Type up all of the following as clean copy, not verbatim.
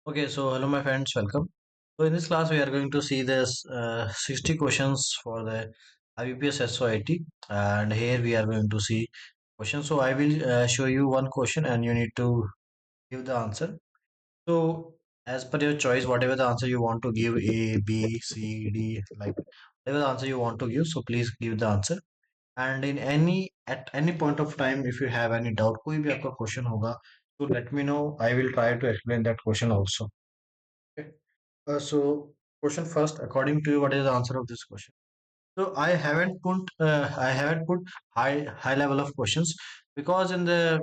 Okay, so hello my friends, welcome. So in this class we are going to see this 60 questions for the IBPS SOIT, and here we are going to see questions. So I will show you one question and you need to give the answer. So as per your choice, whatever the answer you want to give, A, B, C, D, like whatever the answer you want to give, so please give the answer. And in any point of time, if you have any doubt, कोई भी आपका question होगा, so let me know. I will try to explain that question also. Okay. So, question first, according to you, what is the answer of this question? So, I haven't put high level of questions because in the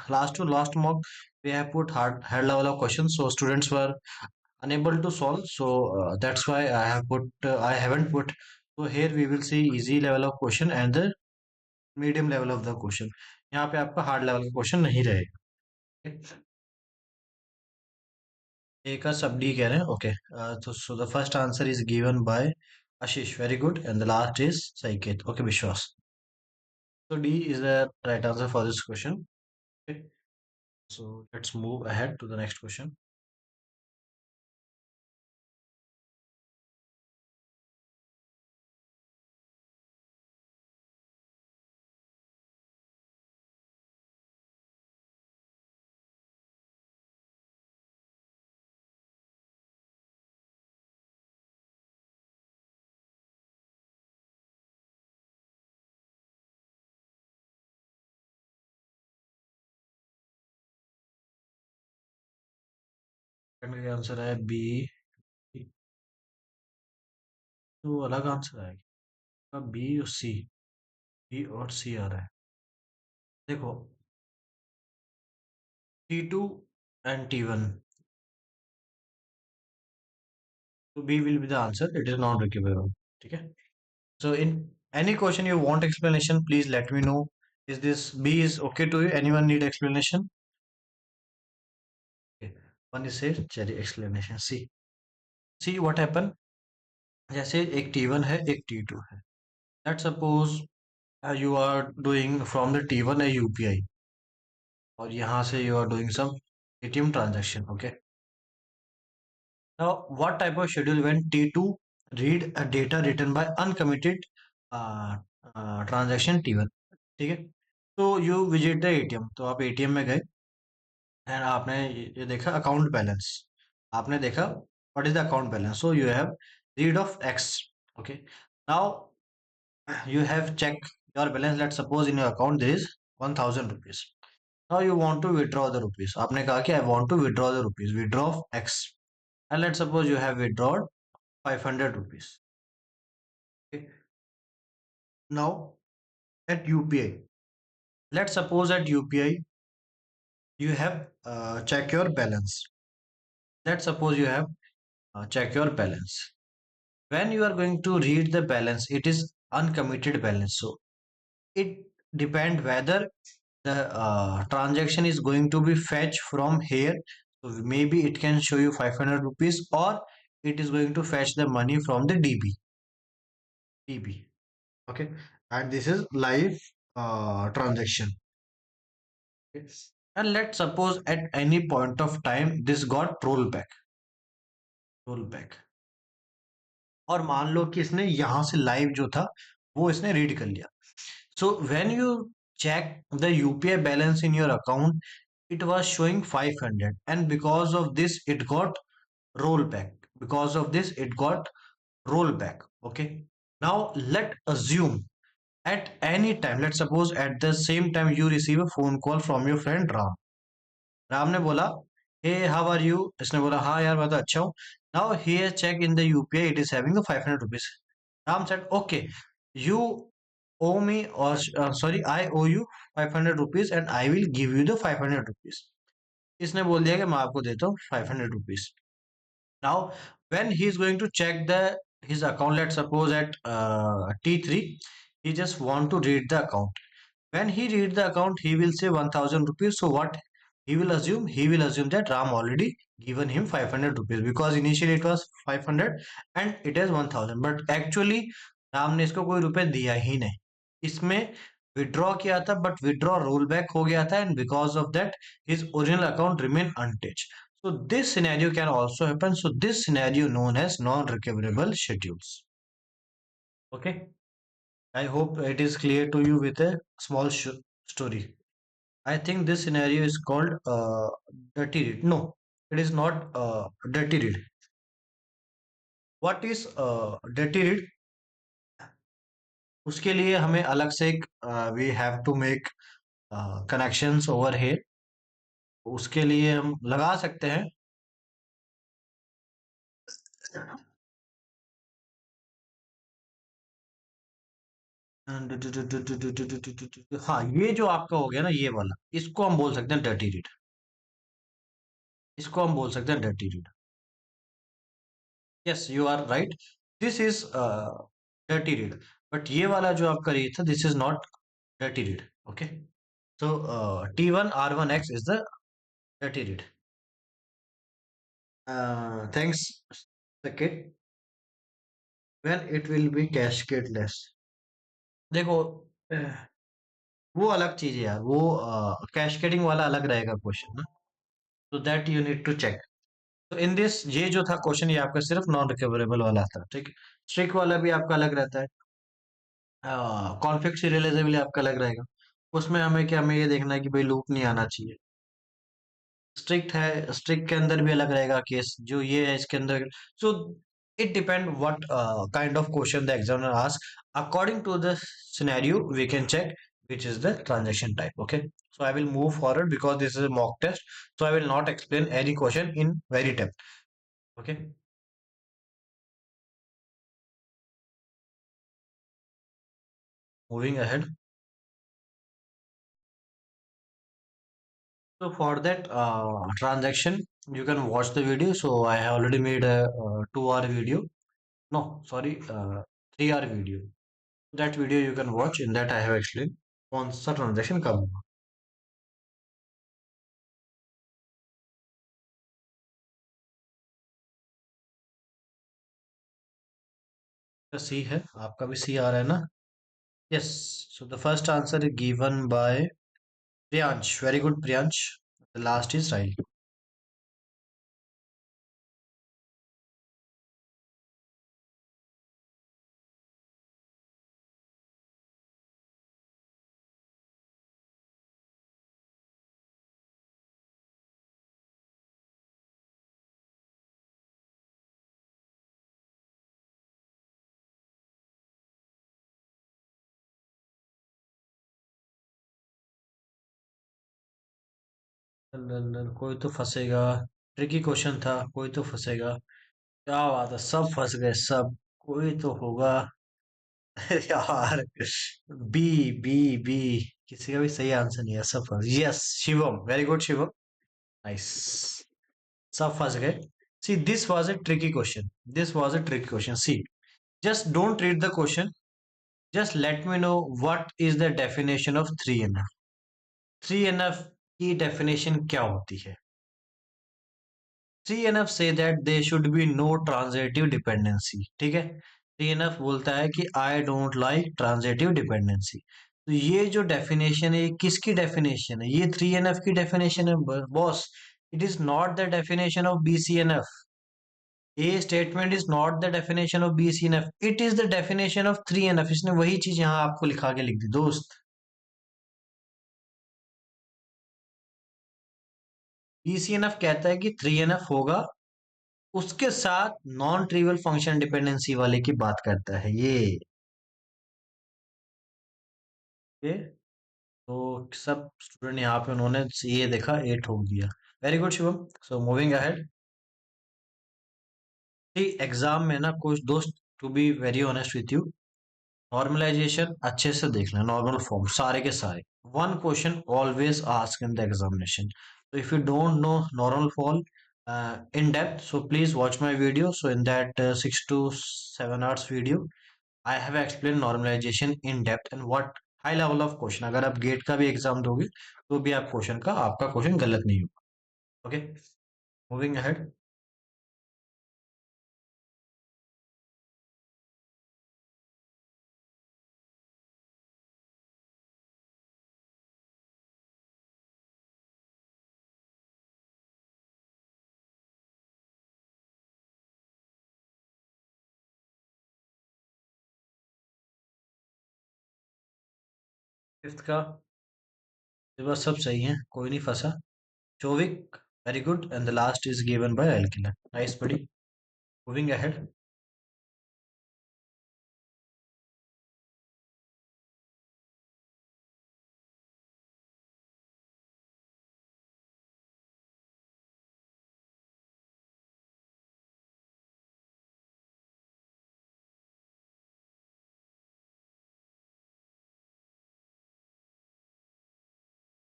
last mock we have put high level of questions, so students were unable to solve. So that's why I haven't put. So here we will see easy level of question and the medium level of the question. यहाँ पे आपका hard level का question नहीं रहेगा. Okay? A का सब D कह रहे हैं. ओके, तो so the first answer is given by Ashish. Very good. And the last is Saiket. Okay, Vishwas. So D is the right answer for this question. Okay. So let's move ahead to the next question. Second का answer है B. तो अलग answer आएगा. B और सी. B और सी आ रहा है. देखो, T2 and T1. So B will be the answer. It is non-recurable. Okay. So in any question you want explanation, please let me know. Is this B is okay to you? Anyone need explanation? Okay. One is said, चलिए explanation. See what happened. जैसे एक T1 है, एक T2 है. Let's suppose you are doing from the T1 a UPI और यहाँ से you are doing some ATM transaction. Okay. Now, what type of schedule when T2 read a data written by uncommitted uh, transaction T1. ठीक है. तो you visit the ATM. तो आप ATM में गए एंड आपने ये देखा अकाउंट बैलेंस. आपने देखा what is the account balance. So you have read of x. Okay. Now you have checked your balance. Let's suppose in your account there is 1000 rupees. Now you want to withdraw the rupees. आपने कहा कि I want to withdraw the rupees. Withdraw of X. And let's suppose you have withdrawn 500 rupees. Okay. Now at UPI. Let's suppose at UPI you have check your balance. Let's suppose you have check your balance. When you are going to read the balance, it is uncommitted balance. So it depend whether the transaction is going to be fetched from here. So maybe it can show you 500 rupees or it is going to fetch the money from the DB. Okay. And this is live transaction. Okay. And let's suppose at any point of time this got roll back. और मान लो कि इसने यहाँ से live जो था वो इसने रीड कर लिया. So when you check the UPI balance in your account, it was showing 500, and because of this it got rollback. Because of this it got rollback. Okay. Now let assume at any time, let's suppose at the same time you receive a phone call from your friend Ram. Ram ने बोला, hey how are you. इसने बोला, हाँ यार मैं तो अच्छा हूँ. Now here check in the UPI, it is having the 500 rupees. Ram said, okay, you owe me, or sorry, I owe you 500 rupees and I will give you the 500 rupees. इसने बोल दिया कि मैं आपको देता हूँ 500 rupees. Now when he is going to check the his account, let's suppose at T3, he just want to read the account. When he read the account, he will say 1000 rupees. So what he will assume? He will assume that Ram already given him 500 rupees, because initially it was 500 and it is 1000. But actually Ram ने इसको कोई रुपए दिया ही नहीं. इसमें withdraw किया था but withdraw roll back हो गया था, and because of that his original account remain untouched. So this scenario can also happen. So this scenario known as non-recoverable schedules. Okay. I hope it is clear to you with a small story. I think this scenario is called dirty read. No, it is not dirty read. What is dirty read? उसके लिए हमें अलग से एक we have to make connections over here. उसके लिए हम लगा सकते हैं हाँ, ये जो आपका हो गया ना ये वाला, इसको हम बोल सकते हैं डर्टी रीड। इसको हम बोल सकते हैं dirty read. Yes, you are right. This is dirty read. But ये वाला जो आपका रीड था, this is not dirty read. Okay. So T1 R1X is the dirty read. Thanks second. When it will be cascadeless. देखो, वो अलग चीज है यार, वो कैस्केडिंग वाला अलग रहेगा क्वेश्चन ना। तो that you need to check. तो इन दिस, ये जो था क्वेश्चन, ये आपका सिर्फ नॉन रिकवरेबल वाला था, ठीक है। स्ट्रिक वाला भी आपका अलग रहता है। कॉन्फ्लिक्ट सीरियलाइजेबल आपका अलग रहेगा। उसमें हमें क्या, हमें ये देखना है कि भाई लूप नहीं आना चाहिए। स्ट्रिक्ट है, स्ट्रिक्ट के अंदर भी अलग रहेगा केस, जो ये है इसके अंदर। So it depend what kind of question the examiner ask. According to the scenario we can check which is the transaction type. Okay, so I will move forward because this is a mock test, so I will not explain any question in very depth. Okay, moving ahead. So for that transaction, you can watch the video. So I have already made a 2 hour video. No, sorry, 3 hour video. That video you can watch. In that I have explained कौन सा transaction कब होगा। तो सी है, आपका भी सी आ रहा है ना? Yes. So the first answer is given by Priyansh. Very good, Priyansh. The last is right. कोई तो फंसेगा। ट्रिकी क्वेश्चन था, कोई तो फंसेगा। क्या बात है, सब फंस गए सब। कोई तो होगा। यार, बी बी बी, किसी का भी सही आंसर नहीं है, सब फंस। Yes, Shivam, very good Shivam. Nice. सब फंस गए। See this was a tricky question, this was a tricky question. See, just don't read the question, just let me know what is the definition of 3NF। 3NF की definition क्या होती है? 3NF say that there should be no transitive dependency। ठीक है, 3NF बोलता है कि I don't like transitive dependency. तो ये जो डेफिनेशन है, ये किसकी डेफिनेशन है? ये 3NF की डेफिनेशन है boss. It is not the definition of BCNF। A statement is not the definition of BCNF, it is the definition of 3NF। इसने वही चीज यहाँ आपको लिखा के लिख दी दोस्त। BCNF कहता है कि 3NF होगा, उसके साथ नॉन ट्रिवियल फंक्शन डिपेंडेंसी वाले की बात करता है ये। तो सब स्टूडेंट यहाँ पे उन्होंने ये देखा, 8 हो गया। Very good Shivam. So moving ahead. Exam में ना कुछ दोस्त, to be very honest with you, normalization अच्छे से देखना, नॉर्मल फॉर्म सारे के सारे। One question always ask in the examination. So if you don't know normal fall in depth, so please watch my video. So in that 6 to 7 hours video, I have explained normalization in depth and what high level of question। अगर आप gate का भी exam दोगे तो भी आप question का, आपका क्वेश्चन गलत नहीं होगा। Okay, moving ahead. फिफ्थ का ये बस सब सही है, कोई नहीं फंसा। Shovik, very good, and the last is given by Elkila. Nice buddy, moving ahead.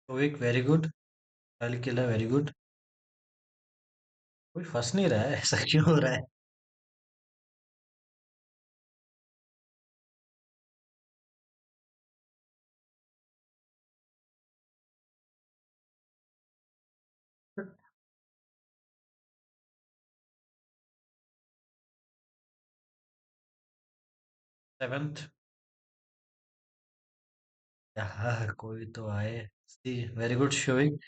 Shovik very good, Elkila very good. कोई फंस नहीं रहा है, ऐसा क्यों हो रहा है? 7th, यार कोई तो आए। सी, वेरी गुड शोविक।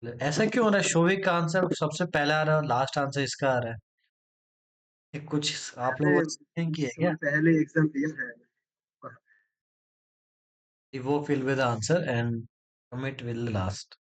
ऐसा क्यों हो रहा है? शोविक का आंसर सबसे पहला आ रहा है, लास्ट आंसर इसका आ रहा है। ये कुछ आप लोगों पहले ने चीटिंग की है क्या? समय पहले एग्जाम दिया है। वो fill with answer and commit will last.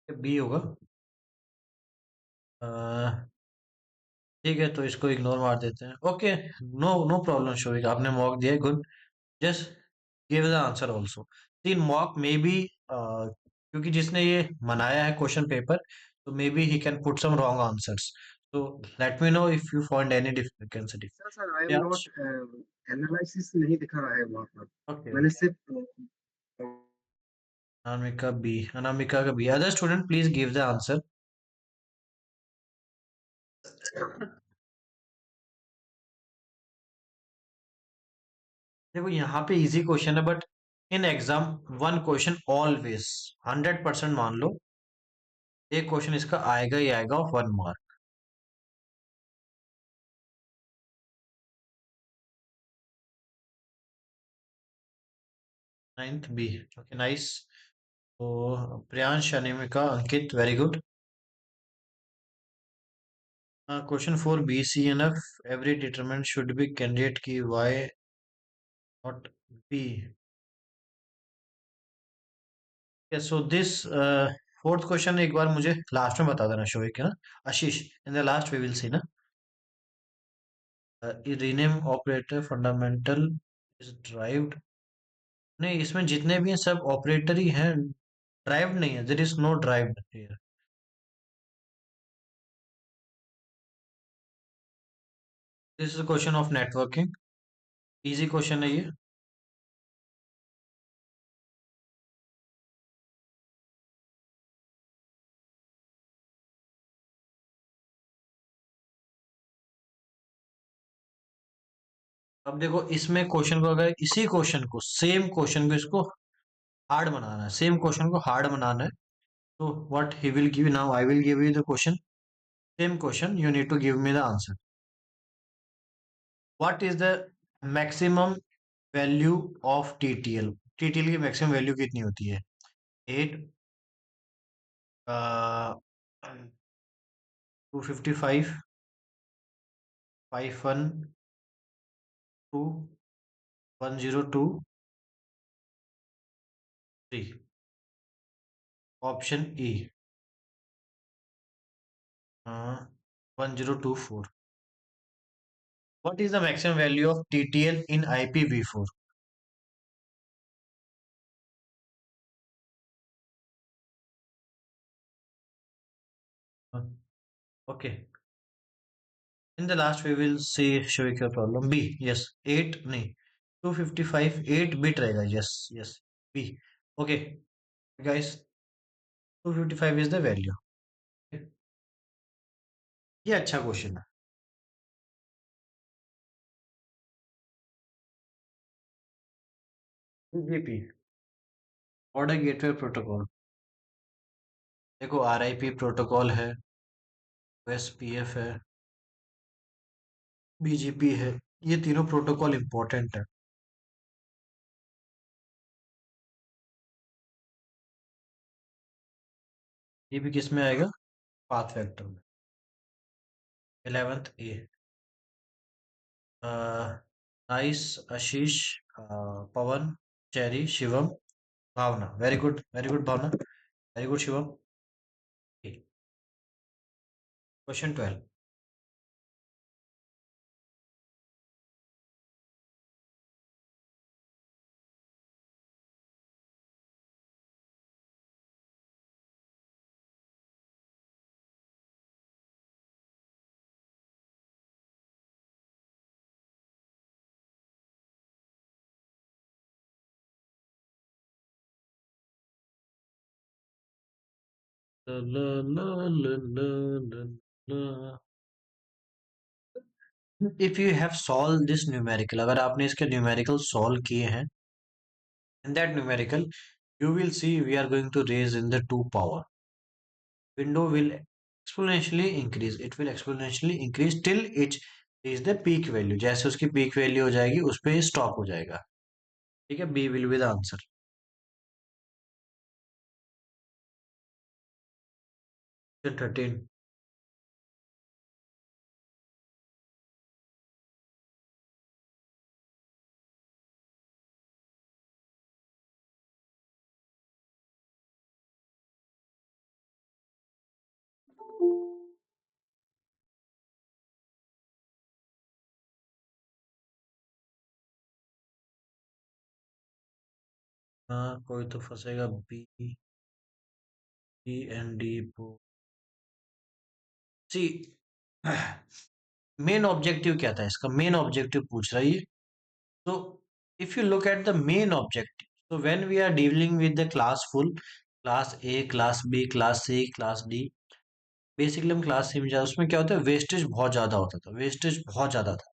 B होगा। अ, ठीक है, तो इसको इग्नोर मार देते हैं। Okay, no no problem Shovik, आपने मॉक दिया, good. Just give the answer also. तीन मॉक मे बी, क्योंकि जिसने ये बनाया है क्वेश्चन पेपर, तो maybe he can put some wrong answers. तो let me know if you find any difficulty. Sir sir I am not analysis नहीं दिखा रहा है वहाँ पर। ओके मैंने ओके। सिर्फ अनामिका बी, अनामिका का B. Other student please give the answer. देखो यहाँ पे इजी क्वेश्चन है, but in exam one question always, 100% मान लो, एक क्वेश्चन इसका आएगा ही आएगा of 1 mark. 9th B. Okay nice. तो Priyansh, Anamika, Ankit, very good. Question 4, B C N F every determinant should be candidate key, why not B? So this fourth question एक बार मुझे लास्ट में बता देना शोविक, है ना? Ashish, in the last we will see ना। Rename operator fundamental is derived. नहीं, इसमें जितने भी हैं सब ऑपरेटर ही हैं, ड्राइव्ड नहीं है। There is no derived here. This is question of networking, easy question है ये। अब देखो इसमें क्वेश्चन को, अगर इसी क्वेश्चन को, सेम क्वेश्चन को, इसको हार्ड बनाना है, सेम क्वेश्चन को हार्ड बनाना है, तो what he will give now, I will give you the question, same question, you need to give me the answer. What is the maximum value of TTL? TTL की maximum value कितनी होती है? 8, 255, 512, 102, 3। Option E, 1024। What is the maximum value of TTL in IPv4? Okay. In the last, we will see Shivik your problem. B, yes, 8 नहीं, 255, 8 bit रहेगा, yes, yes, B. Okay, guys, 255 is the value. ये अच्छा question है। BGP, order gateway protocol. देखो RIP protocol है, OSPF है, BGP है, ये तीनों प्रोटोकॉल इंपॉर्टेंट है। ये भी किस में आएगा? पाथ वेक्टर में। 11th A. Nice. Ashish. Pawan. Cherry. Shivam. Bhavna. Very good Bhavna. Very good Shivam. Question 12। If you have solve this numerical, अगर आपने इसके न्यूमेरिकल सॉल्व किए हैं, in that numerical you will see we are going to raise in the 2 power. Window will exponentially increase, it will exponentially increase till it is the peak value. जैसे उसकी peak value हो जाएगी उस पे stop हो जाएगा। ठीक है, B will be the answer. 13। हाँ, कोई तो फंसेगा। B, E and D। C, main objective क्या था इसका? मेन ऑब्जेक्टिव पूछ रहा है ये। So if you look at the main objective, so when we are dealing with the class full, class A, class B, class C, class D, basically हम class C में जा, उसमें क्या होता है, वेस्टेज बहुत ज्यादा होता था, वेस्टेज बहुत ज्यादा था।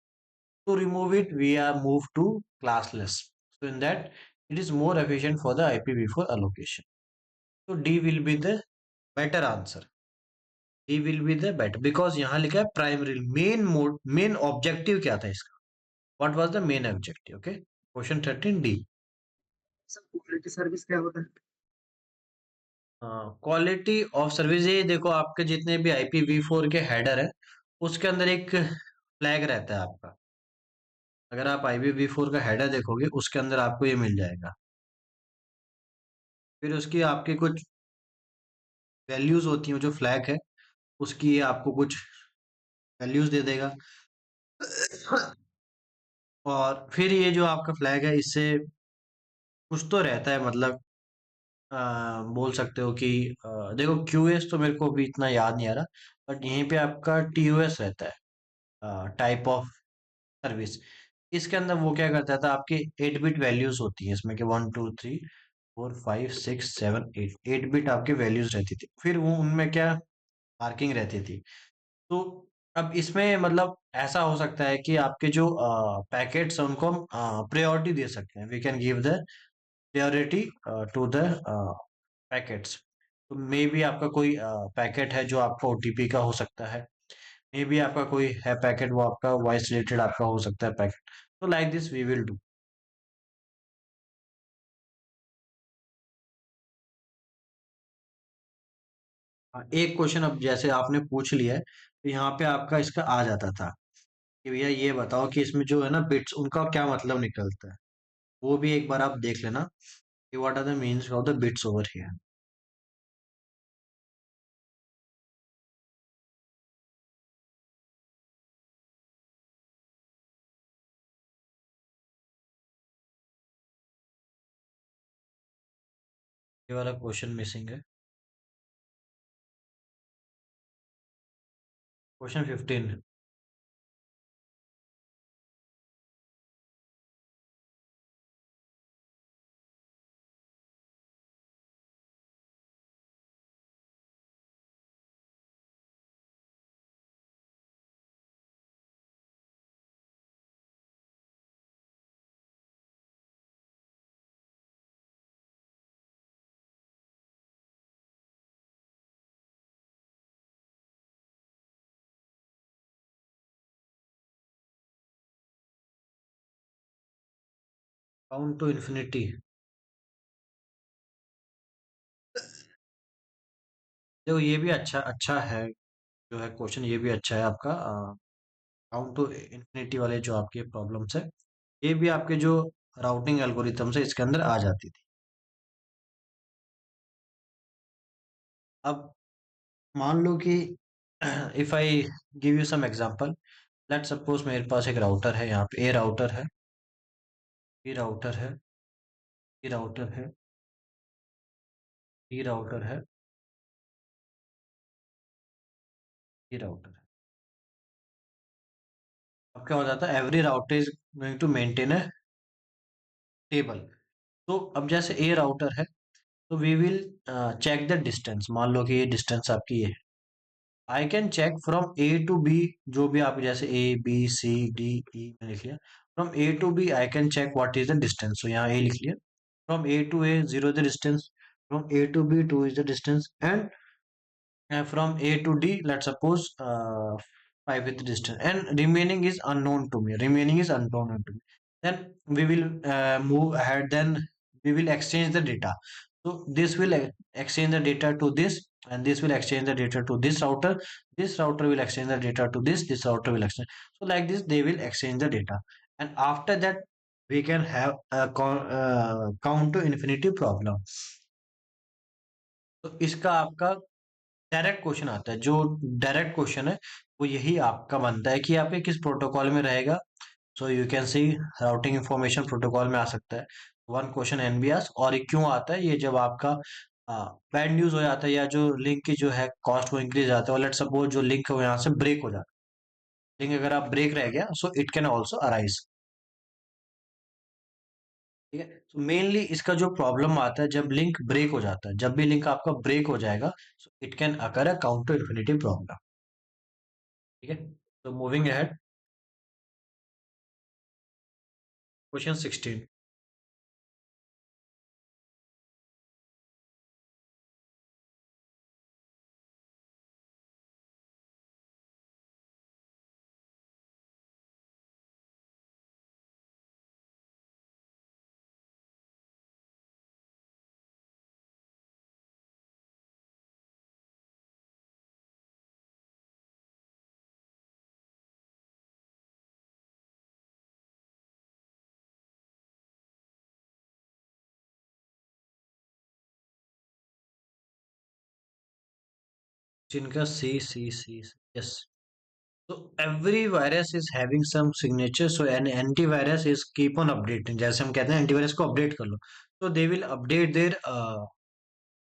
To remove it we are move to classless, so in that it is more efficient for the IPv4 allocation. तो D will be the better answer. D will be the better because यहाँ लिखा है primary main mode. Main objective क्या था इसका? What was the main objective? Okay, question 13 D. Sir quality service क्या होता है? क्वालिटी ऑफ सर्विस, ये देखो आपके जितने भी IPv4 के हेडर है उसके अंदर एक फ्लैग रहता है आपका। अगर आप IPv4 का हेडर देखोगे उसके अंदर आपको ये मिल जाएगा। फिर उसकी आपकी कुछ वैल्यूज होती हैं, जो फ्लैग है उसकी ये आपको कुछ वैल्यूज दे देगा। और फिर ये जो आपका फ्लैग है इससे कुछ तो रहता है, मतलब बोल सकते हो कि देखो QS तो मेरे को अभी इतना याद नहीं आ रहा, बट यहीं पे आपका TOS रहता है, टाइप ऑफ सर्विस। इसके अंदर वो क्या करता था, आपके 8 बिट वैल्यूज होती है इसमें, कि 1 2 3 4 5 6 7 8, 8 बिट आपके वैल्यूज रहती थी। फिर वो उनमें क्या मार्किंग रहती थी। तो अब इसमें मतलब ऐसा हो सकता है कि आपके जो पैकेट्स हैं उनको हम प्रायोरिटी दे सकते हैं। We can give the priority to the packets. तो मे बी आपका कोई पैकेट है जो आपका OTP का हो सकता है, मे बी आपका कोई है पैकेट वो आपका वॉइस रिलेटेड आपका हो सकता है पैकेट। तो like this we will do. एक क्वेश्चन अब जैसे आपने पूछ लिया है तो यहाँ पे आपका इसका आ जाता था कि भैया ये बताओ कि इसमें जो है ना बिट्स, उनका क्या मतलब निकलता है। वो भी एक बार आप देख लेना कि what are the means of the bits over here. ये वाला क्वेश्चन मिसिंग है। क्वेश्चन 15। Count to infinity. देखो ये भी अच्छा अच्छा है, जो है क्वेश्चन ये भी अच्छा है आपका। काउंट टू इन्फिनिटी वाले जो आपके प्रॉब्लम्स है, ये भी आपके जो राउटिंग एल्गोरिथम्स है इसके अंदर आ जाती थी। अब मान लो कि if I give you some example, let suppose मेरे पास एक राउटर है, यहाँ पे ए राउटर है, बी राउटर है, सी राउटर है, डी राउटर है, ई राउटर है। अब क्या हो जाता है, every router is going to maintain a table. तो अब जैसे ए राउटर है, तो we will check the distance. मान लो कि ये डिस्टेंस आपकी ये है, I can check from A to B. जो भी आप जैसे ए बी सी डी ई मैंने लिख लिया, from A to B I can check what is the distance. तो यहाँ ए लिख लिया, from A to A zero the distance, from A to B two is the distance, and from A to D, let's suppose 5 with distance, and remaining is unknown to me. Remaining is unknown to me. Then we will move ahead. Then we will exchange the data. So this will exchange the data to this, and this will exchange the data to this router. This router will exchange the data to this. This router will exchange. So like this, they will exchange the data, and after that, we can have a count to infinity problem. तो इसका आपका direct question आता है, जो direct question है वो यही आपका बनता है कि आप ये किस प्रोटोकॉल में रहेगा। So you can see routing information protocol में आ सकता है। वन क्वेश्चन एनबीआस। और ये क्यों आता है, ये जब आपका बैड न्यूज हो जाता है, या जो लिंक की जो है कॉस्ट वो इंक्रीज जाता है, और लेट सपोज जो लिंक है वो यहाँ से ब्रेक हो जाता है, लिंक अगर आप ब्रेक रह गया, so it can also arise. ठीक है, तो मेनली इसका जो प्रॉब्लम आता है जब लिंक ब्रेक हो जाता है, जब भी लिंक आपका ब्रेक हो जाएगा, so it can occur a counter infinity problem. ठीक है, तो मूविंग अहेड, क्वेश्चन 16। जिनका सी सी सी, yes. So every virus is having some signature. So an antivirus is keep on updating. जैसे हम कहते हैं एंटीवायरस को अपडेट कर लो, तो they will update their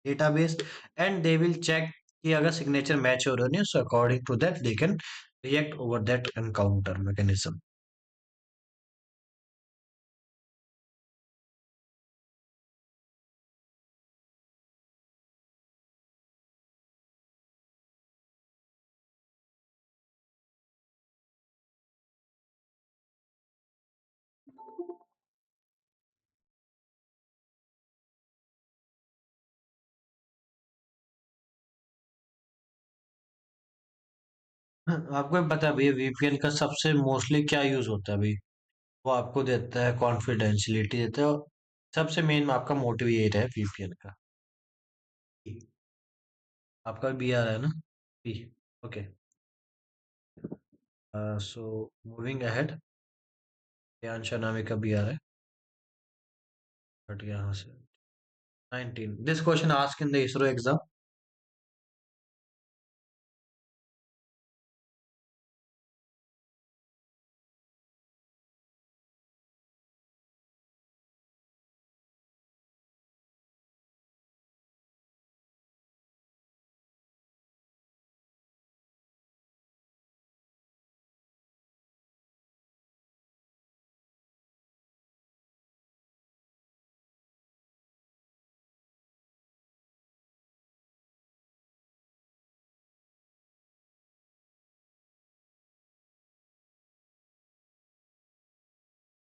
database, and they will check कि अगर सिग्नेचर मैच हो रही है, so according to that they can react over that encounter mechanism. आपको भी पता है भैया, वीपीएन का सबसे मोस्टली क्या यूज होता है भाई? वो आपको देता है कॉन्फिडेंशियलिटी देता है, और सबसे मेन आपका मोटिव यही रहा है वीपीएन का। आपका बी आ रहा है ना? B. Okay, so moving ahead, Priyansha Namika B आ रहा है, बट यहाँ से 19, this question ask in the ISRO exam.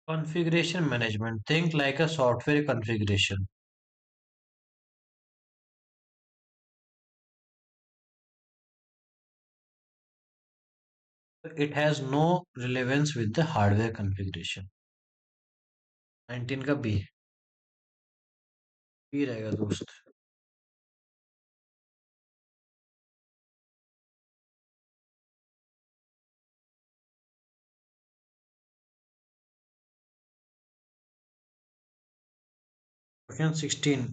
Configuration management, think like a software configuration. It has no relevance with the hardware configuration. 19 का बी। बी रहेगा दोस्त। Question 16।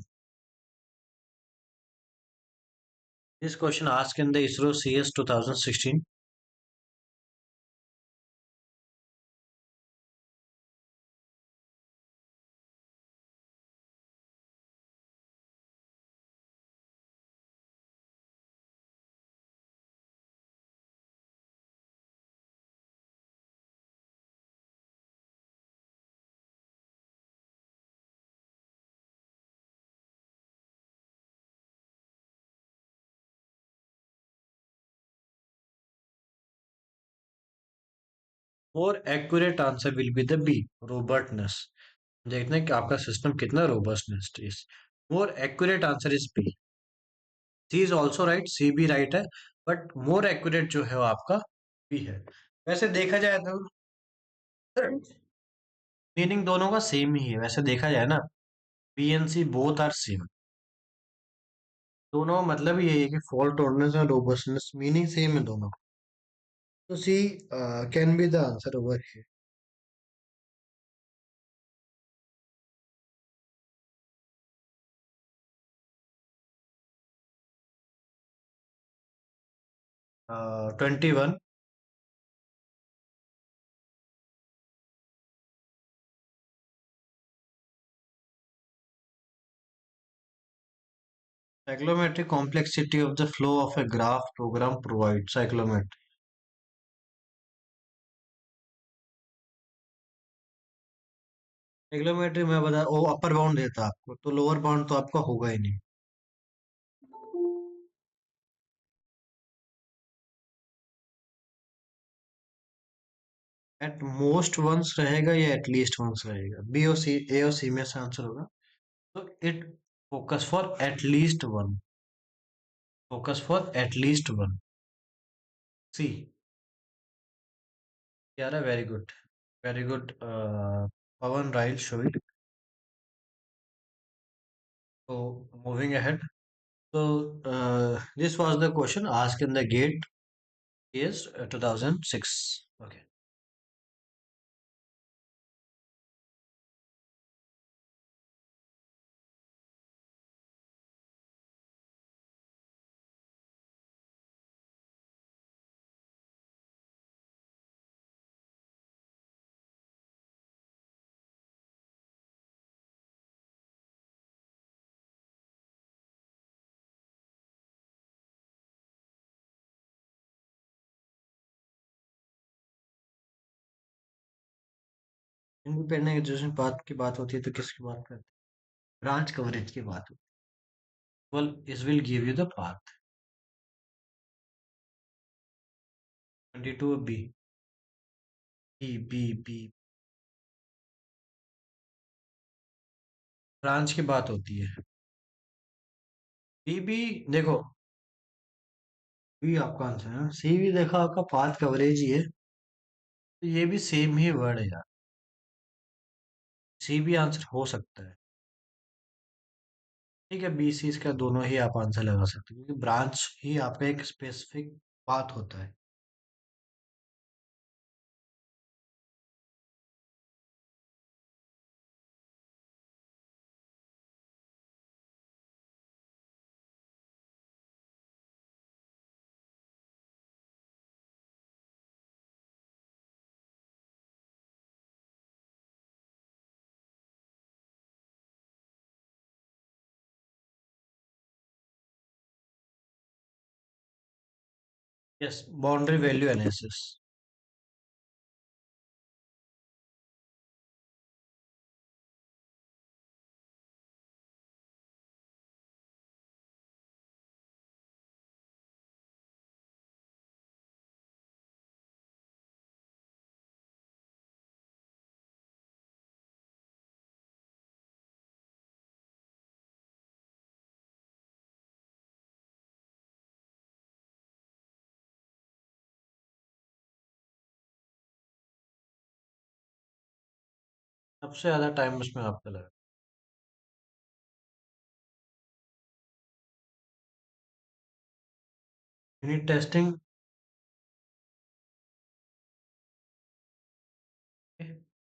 This question asked in the ISRO CS 2016. More accurate answer will be the B, robustness. देखते हैं कि आपका system कितना robustness is. More accurate answer is B. C is also right, C भी right है, but more accurate जो है वो आपका बी है। वैसे देखा जाए तो मीनिंग दोनों का सेम ही है, वैसे देखा जाए ना। B and C both are same. दोनों का मतलब यही है कि फॉल्ट टॉलरेंस और रोबस्टनेस मीनिंग सेम है दोनों का। तो C can be the answer over here. uh, 21। Cyclometric complexity of the flow of a graph program provides cyclometry। साइक्लोमेट्री मैं बता वो अपर बाउंड देता आपको, तो लोअर बाउंड तो आपका होगा ही नहीं। एट मोस्ट वंस रहेगा या एट लीस्ट वंस रहेगा, बी और सी, ए और सी में से आंसर होगा। तो it focus for at least one. Focus for at least one. C. यार very good. Very good Pawan राइल शोइड। So moving ahead. So this was the question asked in the gate is 2006. Okay. Independent education path की बात होती है तो किसकी बात करते हैं? ब्रांच कवरेज की बात होती है। well this will give you the path। 22 B. B B B. Branch की बात होती है। बी भी देखो, बी आपका आंसर है, सी भी देखो आपका पाथ कवरेज ही है, तो ये भी सेम ही वर्ड है यार। सी भी आंसर हो सकता है। ठीक है, बी सी इसका दोनों ही आप आंसर लगा सकते हो, क्योंकि ब्रांच ही आपका एक स्पेसिफिक पाथ होता है। Yes, boundary value analysis. सबसे ज़्यादा टाइम उसमें आपका लगा? Unit testing.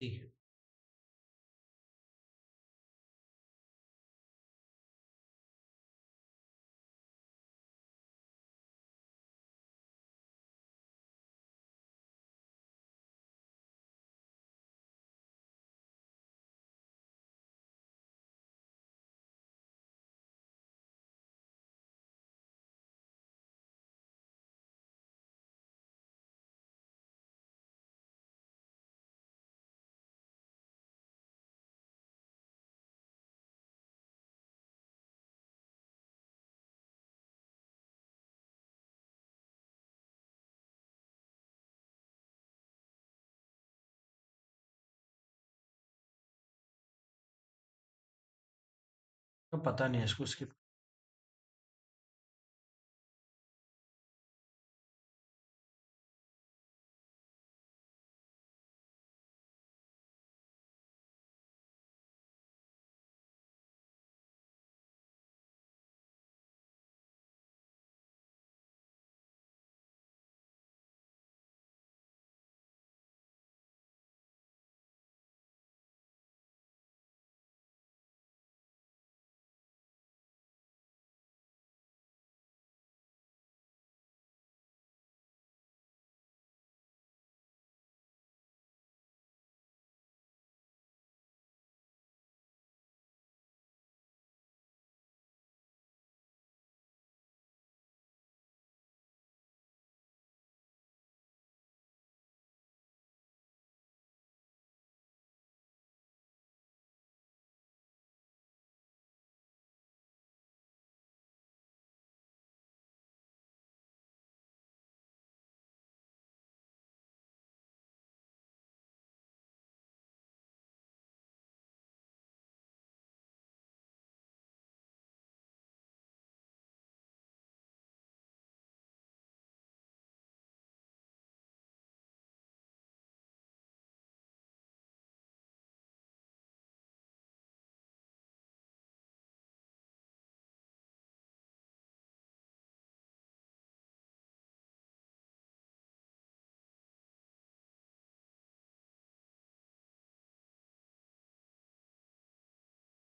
ठीक है। तो पता नहीं है इसको स्किप।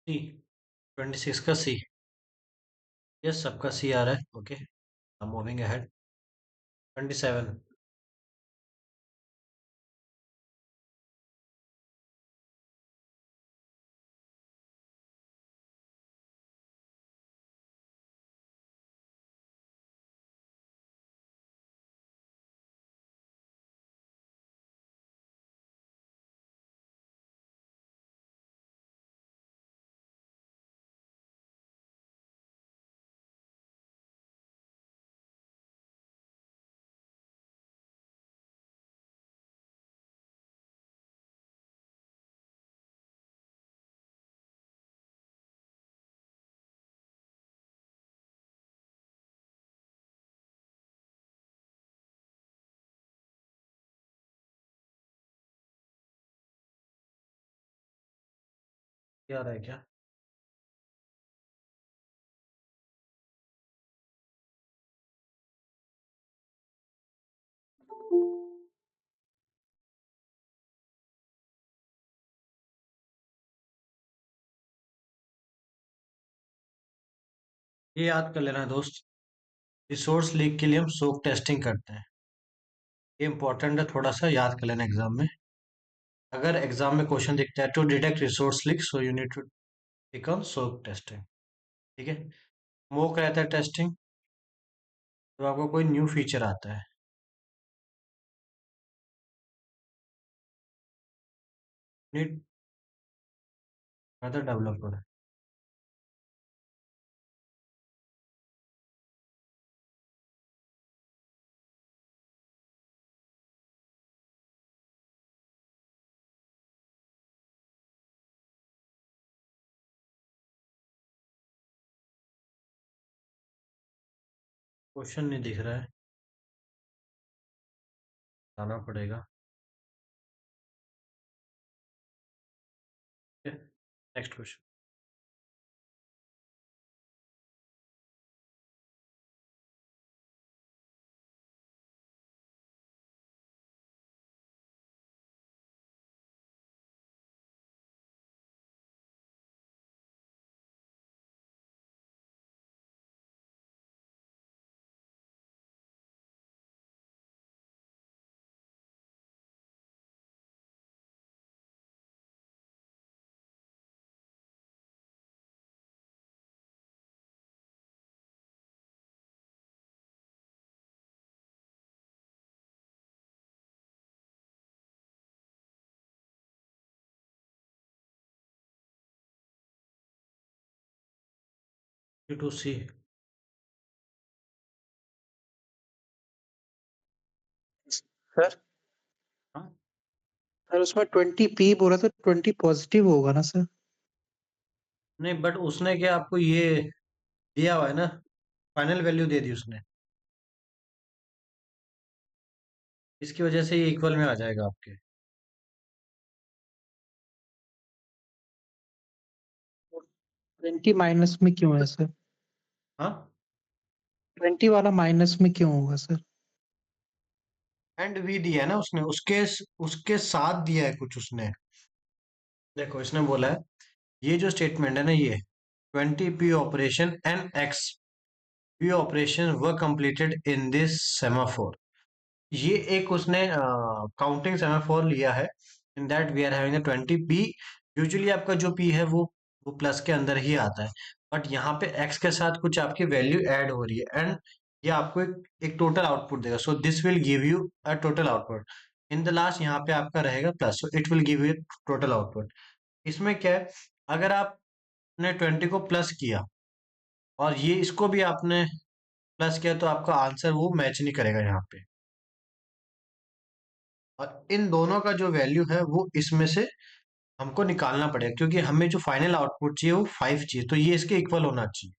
सी। 26 का सी। यस, सबका सी आ रहा है। Okay, moving ahead. 27। क्या आ रहा है क्या? ये याद कर लेना दोस्त। रिसोर्स लीक के लिए हम सोक टेस्टिंग करते हैं। ये इंपॉर्टेंट है, थोड़ा सा याद कर लेना एग्जाम में। अगर एग्जाम में क्वेश्चन दिखता है to detect resource leak so you need to become soak testing. ठीक है। मोक रहता है टेस्टिंग, तो आपको कोई न्यू फीचर आता है। नीड मतलब डेवलपर। क्वेश्चन नहीं दिख रहा है, आना पड़ेगा। Next question. Two C. Sir हाँ, सर उसमें 20p बोला तो 20 पॉजिटिव होगा ना सर? नहीं बट उसने क्या आपको ये दिया हुआ है ना, फाइनल वैल्यू दे दी उसने, इसकी वजह से ये इक्वल में आ जाएगा आपके। 20 माइनस में क्यों है सर? हाँ, 20 वाला माइनस में क्यों होगा सर? एंड वी दिया है ना उसने, उसके साथ दिया है कुछ उसने। देखो इसने बोला है, ये जो स्टेटमेंट है ना, ये 20p operation and X p operation were completed in this semaphore. ये एक उसने काउंटिंग सेमाफोर लिया है, in that we are having 20p। Usually आपका जो p है वो प्लस के अंदर ही आता है, बट यहाँ पे x के साथ कुछ आपकी वैल्यू ऐड हो रही है, एंड ये आपको एक टोटल आउटपुट देगा। So this will give you a total output. In the last यहाँ पे आपका रहेगा plus, so it will give you total output. इसमें क्या है, अगर आपने 20 को प्लस किया और ये इसको भी आपने प्लस किया, तो आपका आंसर वो मैच नहीं करेगा यहाँ पे। और इन दोनों का जो वैल्यू है वो इसमें से हमको निकालना पड़ेगा, क्योंकि हमें जो फाइनल आउटपुट चाहिए वो 5 चाहिए, तो ये इसके इक्वल होना चाहिए।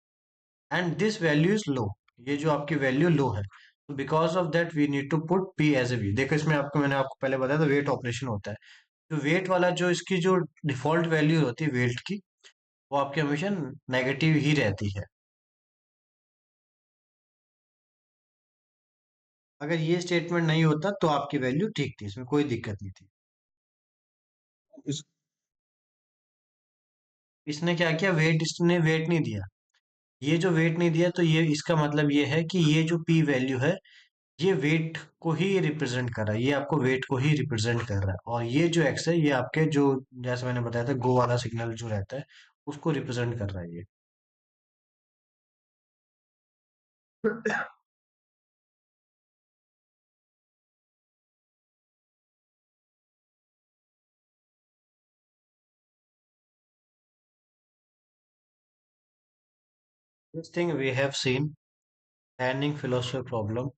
And this value is low, ये जो आपकी वैल्यू लो है, तो because of that we need to put P as a V. देखो इसमें आपको, मैंने आपको पहले बताया था, वेट ऑपरेशन होता है। तो वेट वाला जो इसकी जो डिफॉल्ट वैल्यू होती है वेट की, वो आपकी हमेशा नेगेटिव ही रहती है। अगर ये स्टेटमेंट नहीं होता तो आपकी वैल्यू ठीक थी, इसमें कोई दिक्कत नहीं थी। इस- इसने क्या किया, वेट, इसने वेट नहीं दिया। ये जो वेट नहीं दिया, तो ये इसका मतलब ये है कि ये जो पी वैल्यू है, ये वेट को ही रिप्रेजेंट कर रहा है, ये आपको वेट को ही रिप्रेजेंट कर रहा है। और ये जो एक्स है, ये आपके जो, जैसे मैंने बताया था, गो वाला सिग्नल जो रहता है उसको रिप्रेजेंट कर रहा है ये। This thing we have seen handing philosophy problem,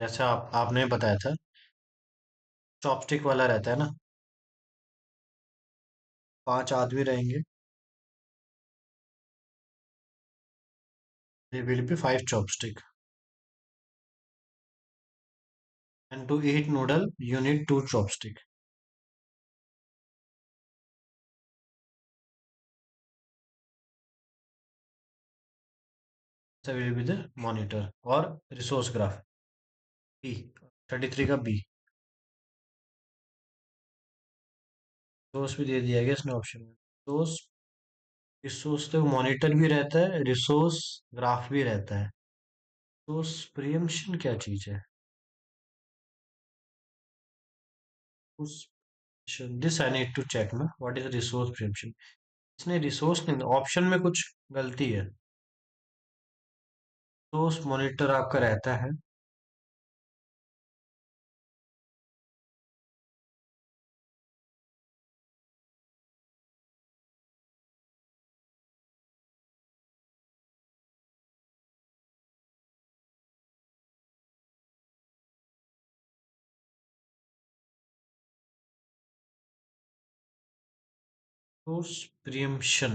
जैसे आपने बताया था, चॉपस्टिक वाला रहता है ना, 5 आदमी रहेंगे, they will be 5 chopstick, and to eat noodle you need 2 chopstick. So will be the monitor or resource graph B, 33 का B। रिसोर्स भी दे दिया गया इसने ऑप्शन में। रिसोर्स, रिसोर्स तो मॉनिटर भी रहता है, रिसोर्स ग्राफ भी रहता है। रिसोर्स प्रियम्पशन क्या चीज है? This I need to check ना, व्हाट इज रिसोर्स प्रियम्पशन। इसने रिसोर्स नहीं, ऑप्शन में कुछ गलती है। रिसोर्स मॉनिटर आपका रहता है, रिसोर्स प्रियम्पशन।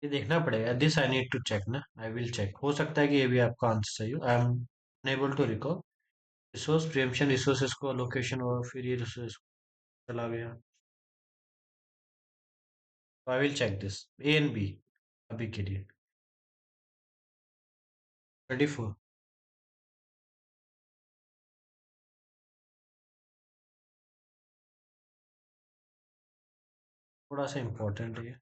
ये देखना पड़ेगा, this I need to check ना, आई विल चेक। हो सकता है कि ये भी आपका आंसर सही हो, I am unable to recall. Resource preemption resources को लोकेशन और फिर ये रिसोर्स चला गया। I will check this A and B अभी के लिए। 24 थोड़ा सा इम्पोर्टेंट है।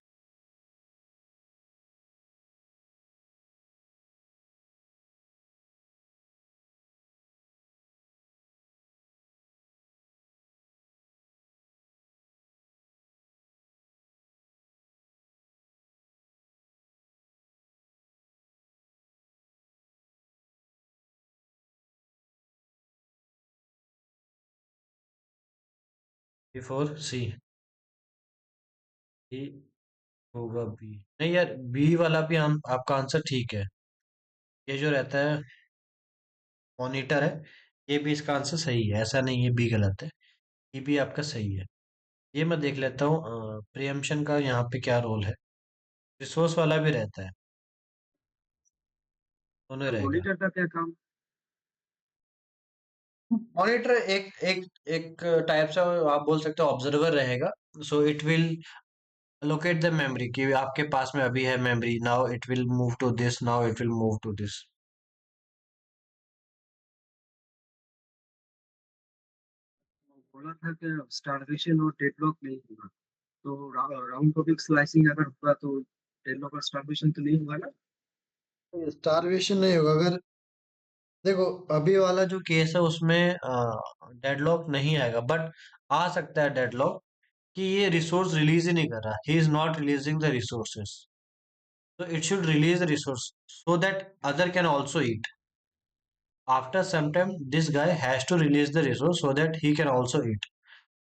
बिफोर सी ही होगा बी। नहीं यार, बी वाला भी हम आपका आंसर ठीक है। ये जो रहता है मॉनिटर है, ये भी इसका आंसर सही है, ऐसा नहीं है बी गलत है। ये भी आपका सही है। ये मैं देख लेता हूँ प्रियम्पशन का यहाँ पे क्या रोल है। रिसोर्स वाला भी रहता है, दोनों ही रहेगा। मॉनिटर का क्या काम? मॉनिटर एक एक एक टाइप से आप बोल सकते हो ऑब्जर्वर रहेगा। So it will locate the memory कि आपके पास में अभी है memory, now it will move to this, now it will move to this. बोला था कि स्टारवेशन और डेडलॉक नहीं होगा, तो राउंड टॉपिक स्लाइसिंग अगर होगा तो डेडलॉक और स्टारवेशन तो नहीं होगा ना? स्टारवेशन नहीं होगा अगर, देखो अभी वाला जो केस है उसमें डेडलॉक नहीं आएगा, बट आ सकता है डेडलॉक कि ये रिसोर्स रिलीज ही नहीं कर रहा, he is not releasing the resources, so it should release the resource so that other can also eat. After some time this guy has to release the resource so that he can also eat.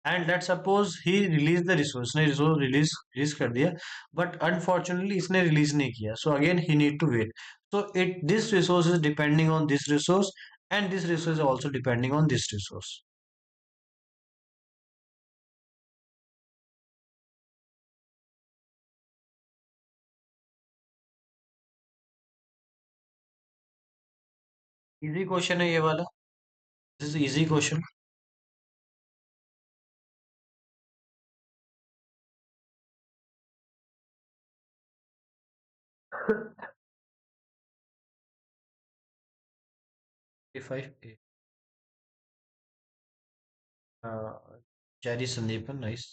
And let's suppose he release the resource, ने resource release कर दिया, but unfortunately इसने release नहीं किया, so again he need to wait. So it this resource is depending on this resource, and this resource is also depending on this resource. Easy question है ये वाला, this is easy question. 5 चेरी Sandipan nice.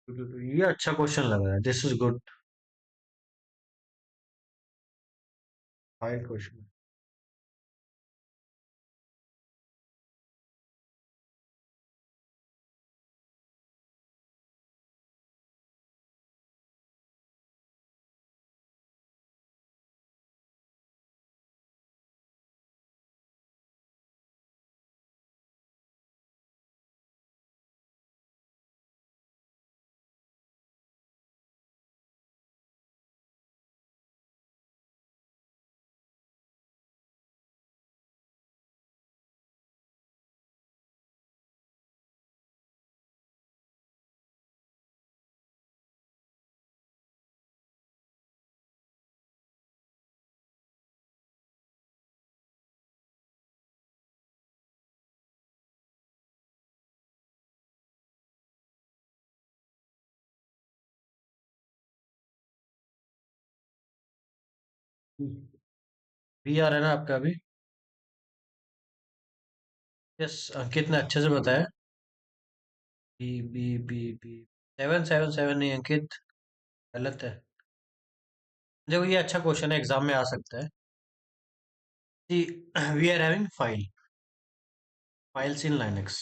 ये अच्छा question लग रहा है, this is good file question. B आ रहा है ना आपका अभी? यस, अंकित ने अच्छे से बताया। बी बी बी बी 7 7 7 नहीं अंकित, गलत है। देखो ये अच्छा क्वेश्चन है, एग्जाम में आ सकता है कि we are having files in Linux.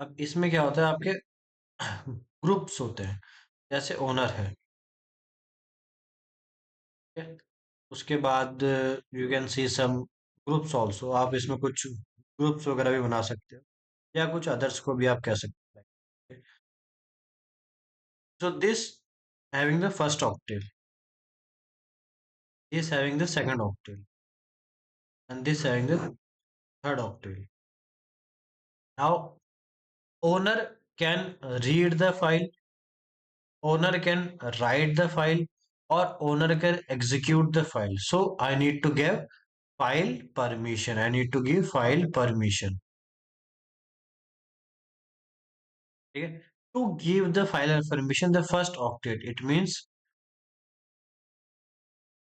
अब इसमें क्या होता है, आपके ग्रुप्स होते हैं, जैसे ओनर है, ठीक है? उसके बाद you can see some groups also, आप इसमें कुछ ग्रुप्स वगैरह भी बना सकते हो, या कुछ अदर्स को भी आप कह सकते हैं। So this having the first Octave, this having the second octave, and this having the third octave. Now owner can read the file, owner can write the file, or owner can execute the file. So I need to give file permission. I need to give file permission. Okay. To give the file permission, the first octet, it means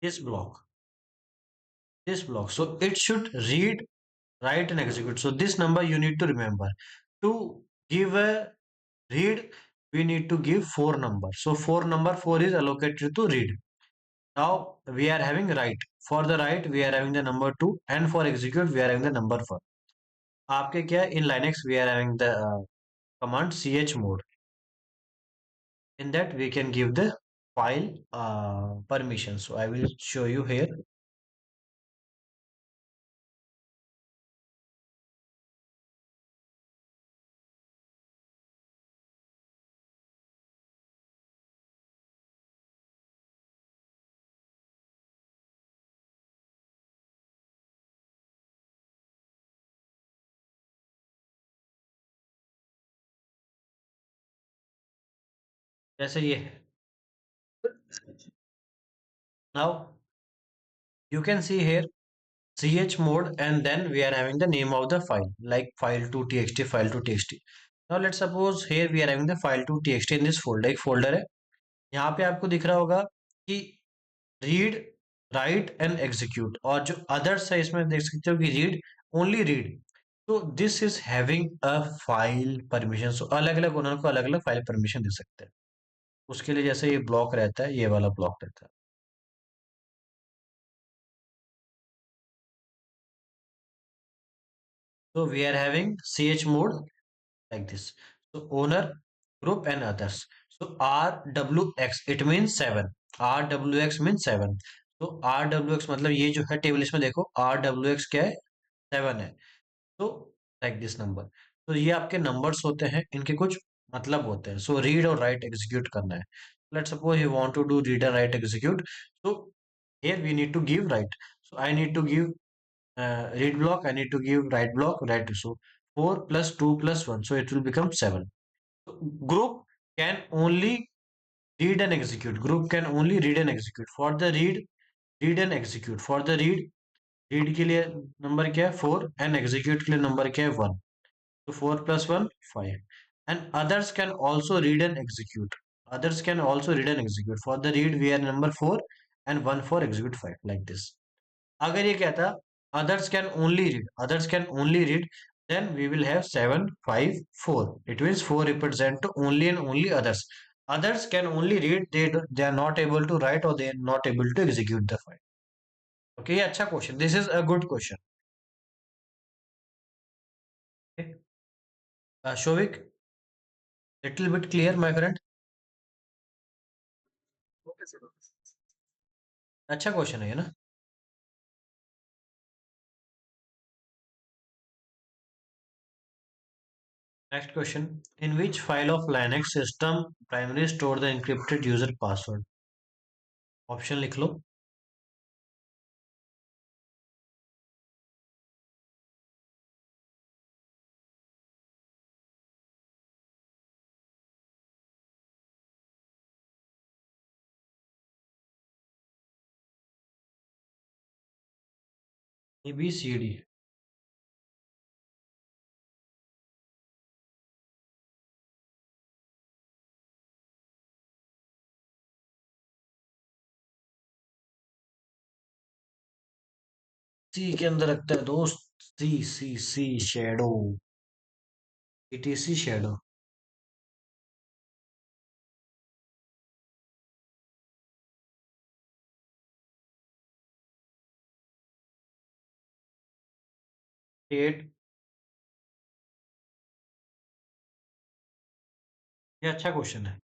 this block, this block. So it should read, write, and execute. So this number you need to remember. To give a read, we need to give four numbers. So four is allocated to read. Now we are having write. For the write, we are having the number 2, and for execute, we are having the number 4. आपके क्या in Linux we are having the command chmod. In that we can give the file permission. So I will show you here. जैसे ये है. Now you can see here chmod, and then we are having the name of the file like file2txt, file2txt. Now let's suppose here we are having the file2txt in this folder. एक folder है. यहाँ पे आपको दिख रहा होगा कि read, right and execute, और जो अदर्स है इसमें देख सकते हो कि रीड, ओनली रीड. तो this is having a file permission. So अलग अलग ओनर को अलग अलग फाइल परमिशन दे सकते हैं. उसके लिए जैसे ये ब्लॉक रहता है, ये वाला ब्लॉक रहता है. So we are having ch mode like this. So owner, group and others. So RWX it means 7. RWX means 7. तो RWX मतलब ये जो है टेबल, इसमें देखो RWX क्या है, 7 है. तो लाइक दिस नंबर. तो ये आपके नंबर्स होते हैं, इनके कुछ मतलब होते हैं. सो रीड और राइट एग्जीक्यूट करना है. Let suppose you want to do read and write execute. So here we need to give write. So I need to give read block, I need to give write block, write. So 4 plus 2 plus 1, so it will become 7. So group can only read and execute. Group can only read and execute. For the read, read and execute. For the read के लिए number क्या है 4, and execute के लिए number क्या है 1. So 4 plus 1 5. And others can also read and execute. Others can also read and execute. For the read we are number 4 and 1 for execute 5, like this. अगर ये कहता others can only read, then we will have 7 5 4. It means 4 represent to only and only others. Others can only read, they are not able to write, or they are not able to execute the file. Okay, ये अच्छा question, this is a good question. Shovik, little bit clear my friend. Okay, sir. अच्छा question है ये ना. Next question. In which file of Linux system primary store the encrypted user password? Option लिख लो. ABCD. सी के अंदर रखता है दोस्त. सी शेडो. ETC shadow. 8. ये अच्छा क्वेश्चन है.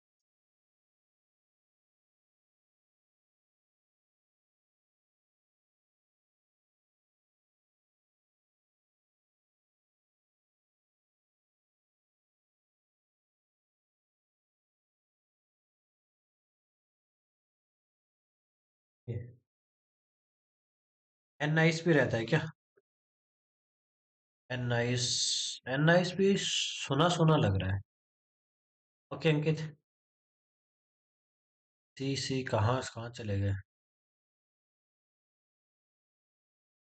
NIS भी रहता है क्या? NIS. NIS भी सुना सुना लग रहा है. ओके अंकित. सी कहाँ चले गए?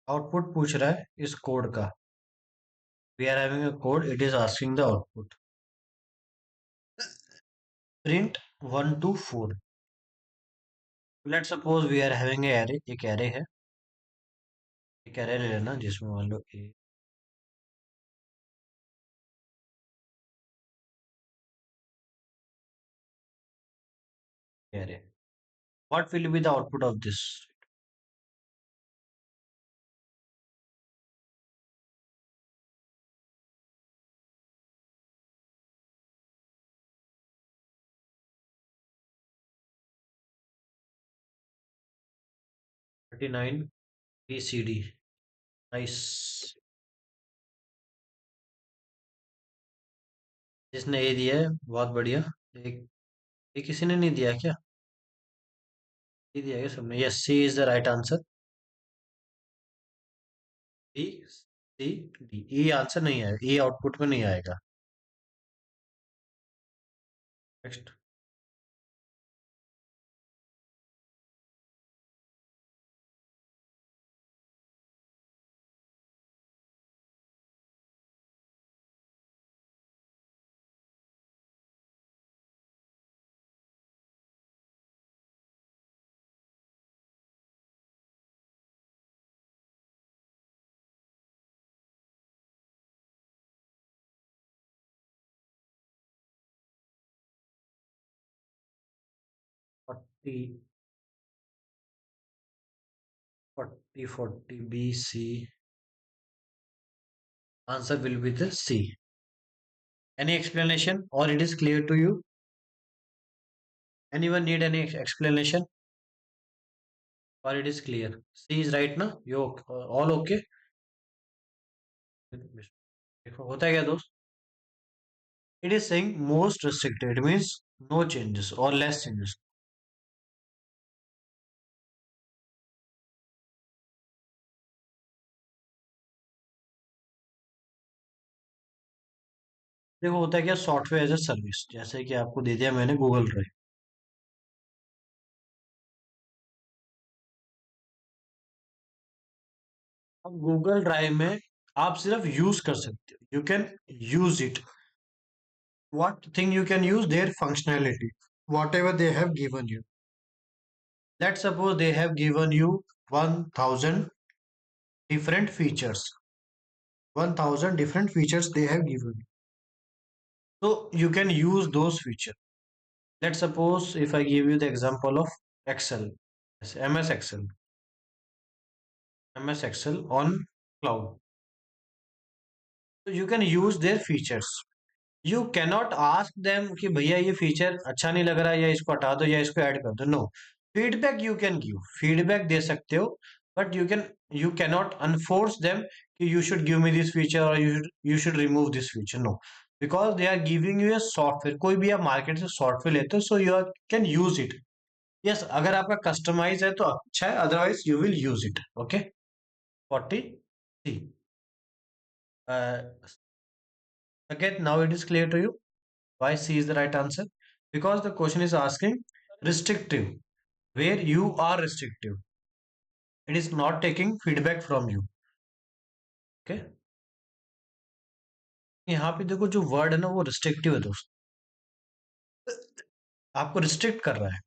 आउटपुट पूछ रहा है इस कोड का। We are having a code, it is asking the output print 1 to 4। Let's suppose we are having a array, एक एरे है, एक एरे ले लेना जिसमें मान लो a array. What will be the output of this? 39 BCD। Nice. जिसने A दिया है बहुत बढ़िया। एक ये किसी ने नहीं दिया है क्या? ये दिया है सबने? Yes, C is the right answer. B C D, E answer नहीं आएगा, ई आउटपुट में नहीं आएगा। Next. 40 40 B C, answer will be the C. Any explanation or it is clear to you? Anyone need any explanation or it is clear? C is right ना? You all okay? देखो होता है क्या दोस्त? It is saying most restricted, means no changes or less changes. देखो होता है क्या, सॉफ्टवेयर एज ए सर्विस, जैसे कि आपको दे दिया मैंने गूगल ड्राइव। अब गूगल ड्राइव में आप सिर्फ यूज कर सकते हो, you can use it. What thing you can use? Their functionality, whatever they have given you. Let's suppose they have given you 1000 different features. 1000 different features they have given you. So you can use those features. Let's suppose if I give you the example of Excel, yes, MS Excel, MS Excel on cloud. So you can use their features. You cannot ask them कि भैया ये feature अच्छा नहीं लग रहा है, या इसको हटा दो या इसको ऐड कर दो। No, feedback you can give, feedback दे सकते हो, but you cannot enforce them कि you should give me this feature और you should remove this feature. No, because they are giving you a software. कोई भी आप मार्केट से software लेते हो, so you can use it. Yes, अगर आपका कस्टमाइज है तो अच्छा है, otherwise you will use it. Okay. 40 C. again, now it is clear to you why C is the right answer, because the question is asking restrictive, where you are restrictive, it is not taking feedback from you. Okay, यहाँ पे देखो जो word है ना वो restrictive है दोस्त, आपको रिस्ट्रिक्ट कर रहा है।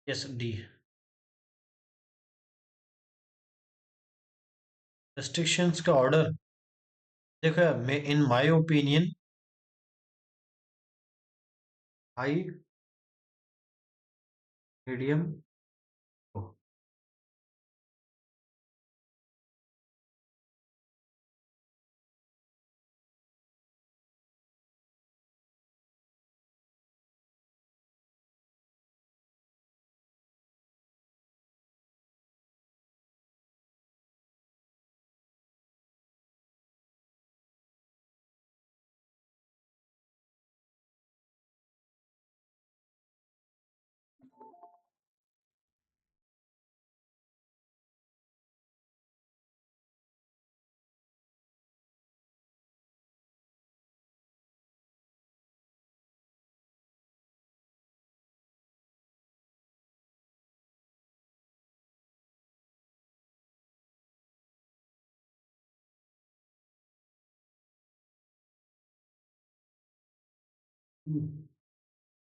Yes, D. रेस्ट्रिक्शंस का ऑर्डर देखो, मैं in my opinion high, medium,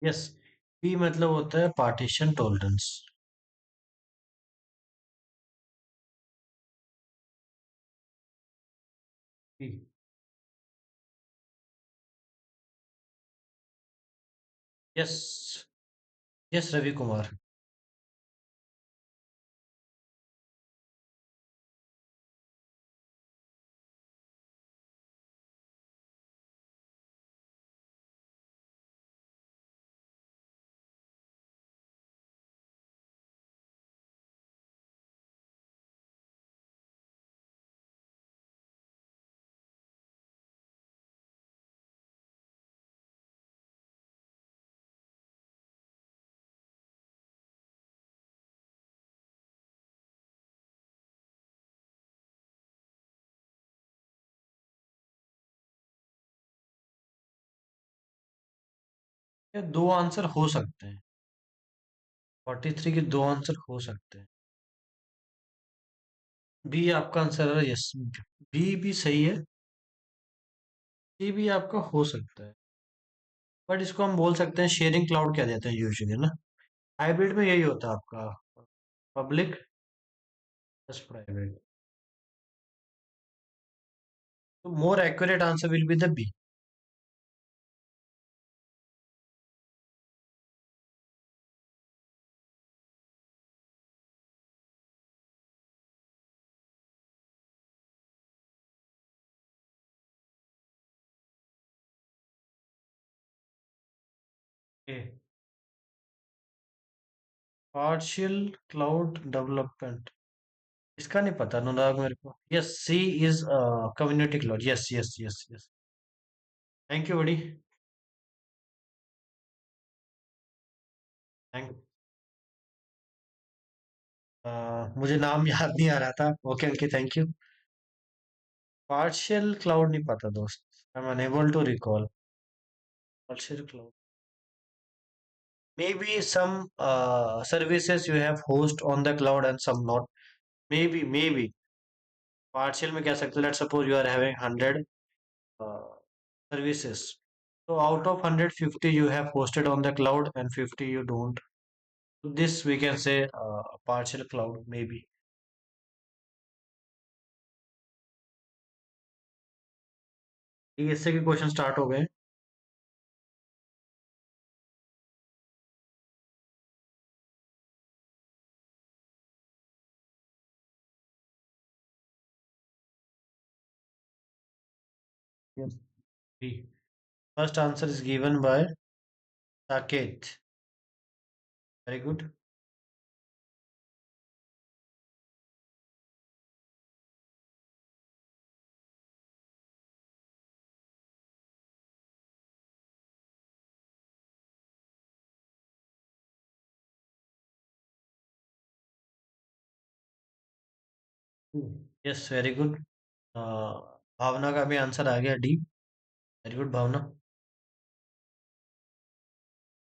yes, P मतलब होता है partition tolerance. P. Yes. Yes Ravi Kumar. ये दो आंसर हो सकते हैं। 43 के दो आंसर हो सकते हैं। बी आपका आंसर है, यस। बी भी सही है। सी भी आपका हो सकता है, बट इसको हम बोल सकते हैं शेयरिंग क्लाउड क्या देते हैं यूजुअली ना। हाइब्रिड में यही होता है आपका, पब्लिक प्लस प्राइवेट। तो more accurate answer will be the B. Partial cloud development, इसका नहीं पता अनुराग मेरे को। Yes, C is community cloud. Yes yes yes yes. Thank you buddy. Thank. मुझे नाम याद नहीं आ रहा था। Okay Ankit, thank you. Partial cloud नहीं पता दोस्त, I am unable to recall. Partial cloud, maybe some services you have host on the cloud and some not. Maybe partial में कह सकते हो, let's suppose you are having 100 services, so out of 100 50 you have hosted on the cloud and 50 you don't. So this we can say partial cloud maybe. ठीक है, इससे के question start हो गए। Yes. B. First answer is given by Saket. Very good. Yes very good. Bhavna का भी answer आ गया, D. Very good भावना।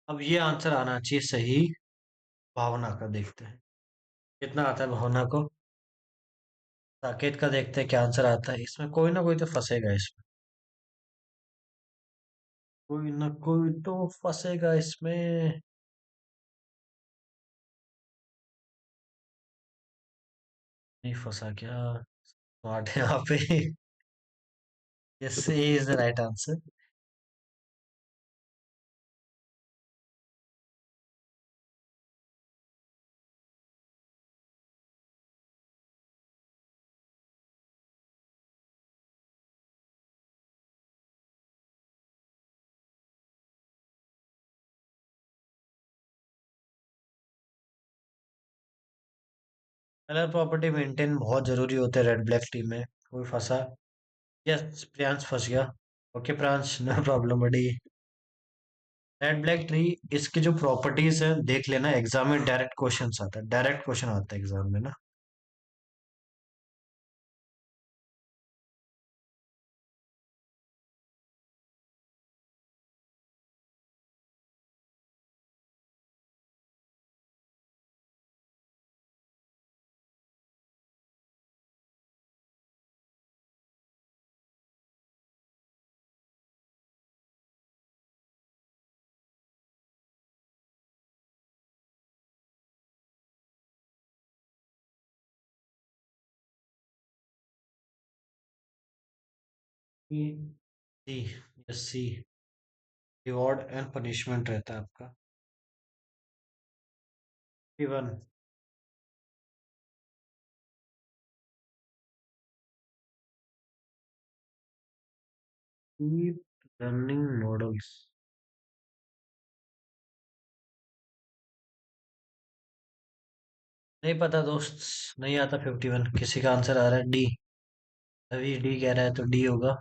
अब ये आंसर आना चाहिए सही भावना का, देखते हैं कितना आता है भावना को। साकेत का देखते हैं क्या आंसर आता है। इसमें कोई ना कोई तो फंसेगा इसमें, कोई ना कोई तो फंसेगा इसमें। नहीं फंसा क्या? स्मार्ट है यहाँ पे। Yes, A is the right answer. Colour property maintain बहुत जरूरी होते हैं रेड ब्लैक टीम में। कोई फंसा? यस, प्रियांश फंस गया। ओके प्रियांश, नो प्रॉब्लम बड़ी। रेड ब्लैक ट्री, इसकी जो प्रॉपर्टीज है देख लेना, एग्जाम में डायरेक्ट क्वेश्चन आता है, डायरेक्ट क्वेश्चन आता है एग्जाम में ना। C, yes C, reward and punishment रहता है आपका। इवन डीप लर्निंग मॉडल्स, नहीं पता दोस्त, नहीं आता 51, किसी का आंसर आ रहा है डी। अभी डी कह रहा है तो डी होगा।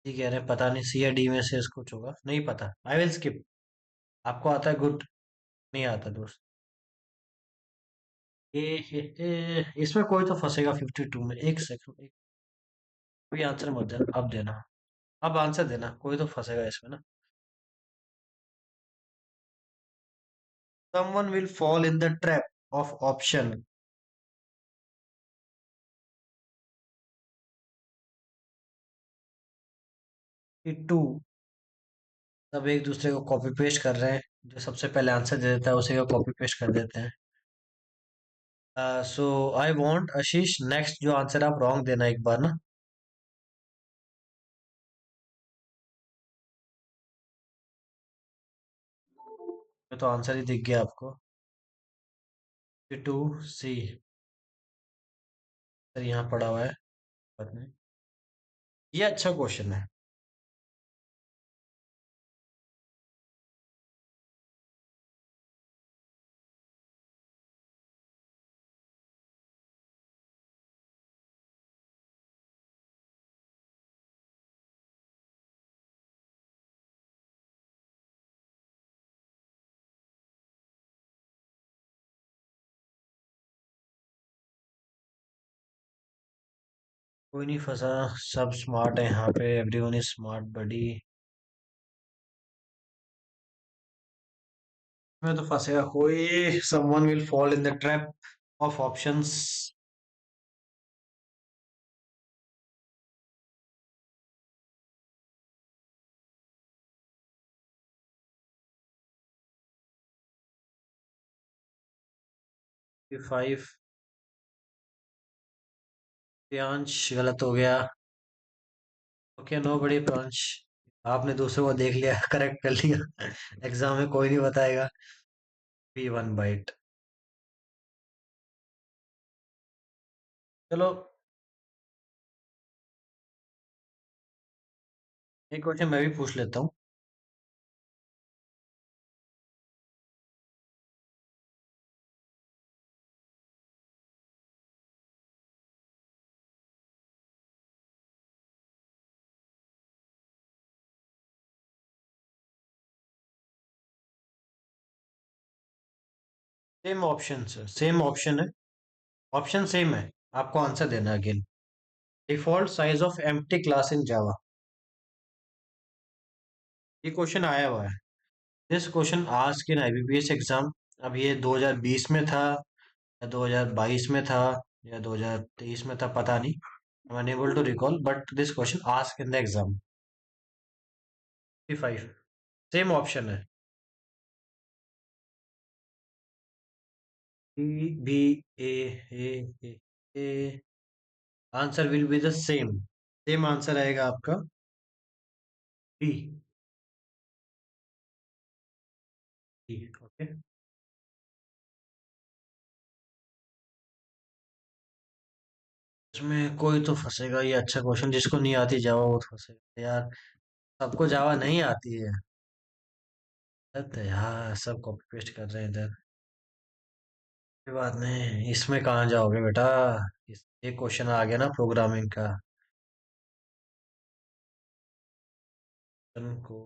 डी कह रहे हैं पता नहीं, सी या डी में से कुछ होगा, नहीं पता, आई विल स्किप। आपको आता है, गुड। नहीं आता दोस्त। इसमें कोई तो फंसेगा 52 में, एक सेकंड, एक, कोई आंसर मत देना, अब देना, अब आंसर देना, कोई तो फंसेगा इसमें ना। Someone will fall in the trap of option 2। सब एक दूसरे को कॉपी पेस्ट कर रहे हैं, जो सबसे पहले आंसर दे देता है उसी को कॉपी पेस्ट कर देते हैं। सो आई वांट आशीष, नेक्स्ट जो आंसर आप रॉन्ग देना एक बार ना। ये तो आंसर ही दिख गया आपको। 2 सी, सर यहाँ पड़ा हुआ है, बात नहीं। ये अच्छा क्वेश्चन है। कोई नहीं फंसा, सब स्मार्ट है यहाँ पे, एवरीवन इज स्मार्ट बडी। मैं तो फंसेगा कोई, someone will fall in the trap of options. 5, Priyansh गलत हो गया। ओके, नो बड़ी प्रियांश, आपने दूसरों को देख लिया, करेक्ट कर लिया। एग्जाम में कोई नहीं बताएगा। P1 bite. चलो, एक क्वेश्चन मैं भी पूछ लेता हूँ। सेम ऑप्शन है, सेम ऑप्शन है, ऑप्शन सेम है, आपको आंसर देना है again. Default size of empty class in Java, ये क्वेश्चन आया हुआ है। This question asked in IBPS exam. अब ये 2020 में था या 2022 में था या 2023 में था, पता नहीं, I am unable to recall, but this question asked in the exam. 5, same option है। B B A A A answer will be the same, same answer आएगा आपका बी। B, okay. इसमें कोई तो फंसेगा, ये अच्छा क्वेश्चन, जिसको नहीं आती जावा वो तो फंसेगा यार। सबको जावा नहीं आती है। तो यार सब कॉपी पेस्ट कर रहे हैं इधर। कोई बात नहीं, इसमें कहाँ जाओगे बेटा। एक क्वेश्चन आ गया ना प्रोग्रामिंग का। को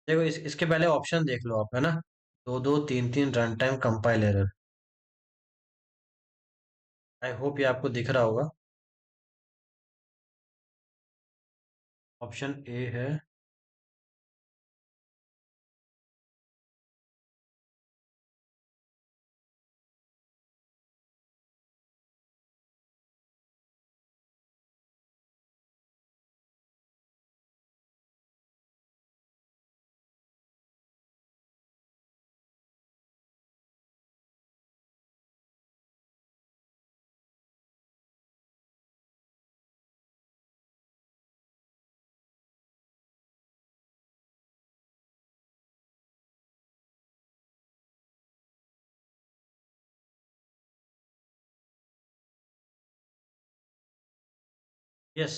देखो, इसके पहले ऑप्शन देख लो आप, है ना। 2 2 3 3 run time compile error. I hope ये आपको दिख रहा होगा। ऑप्शन ए है यस,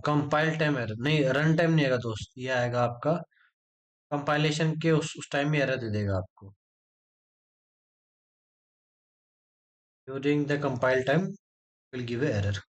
कंपाइल टाइम एरर नहीं, रन टाइम नहीं आएगा दोस्त, ये आएगा आपका कंपाइलेशन के उस टाइम में एरर दे देगा आपको। During the compile time will give a error.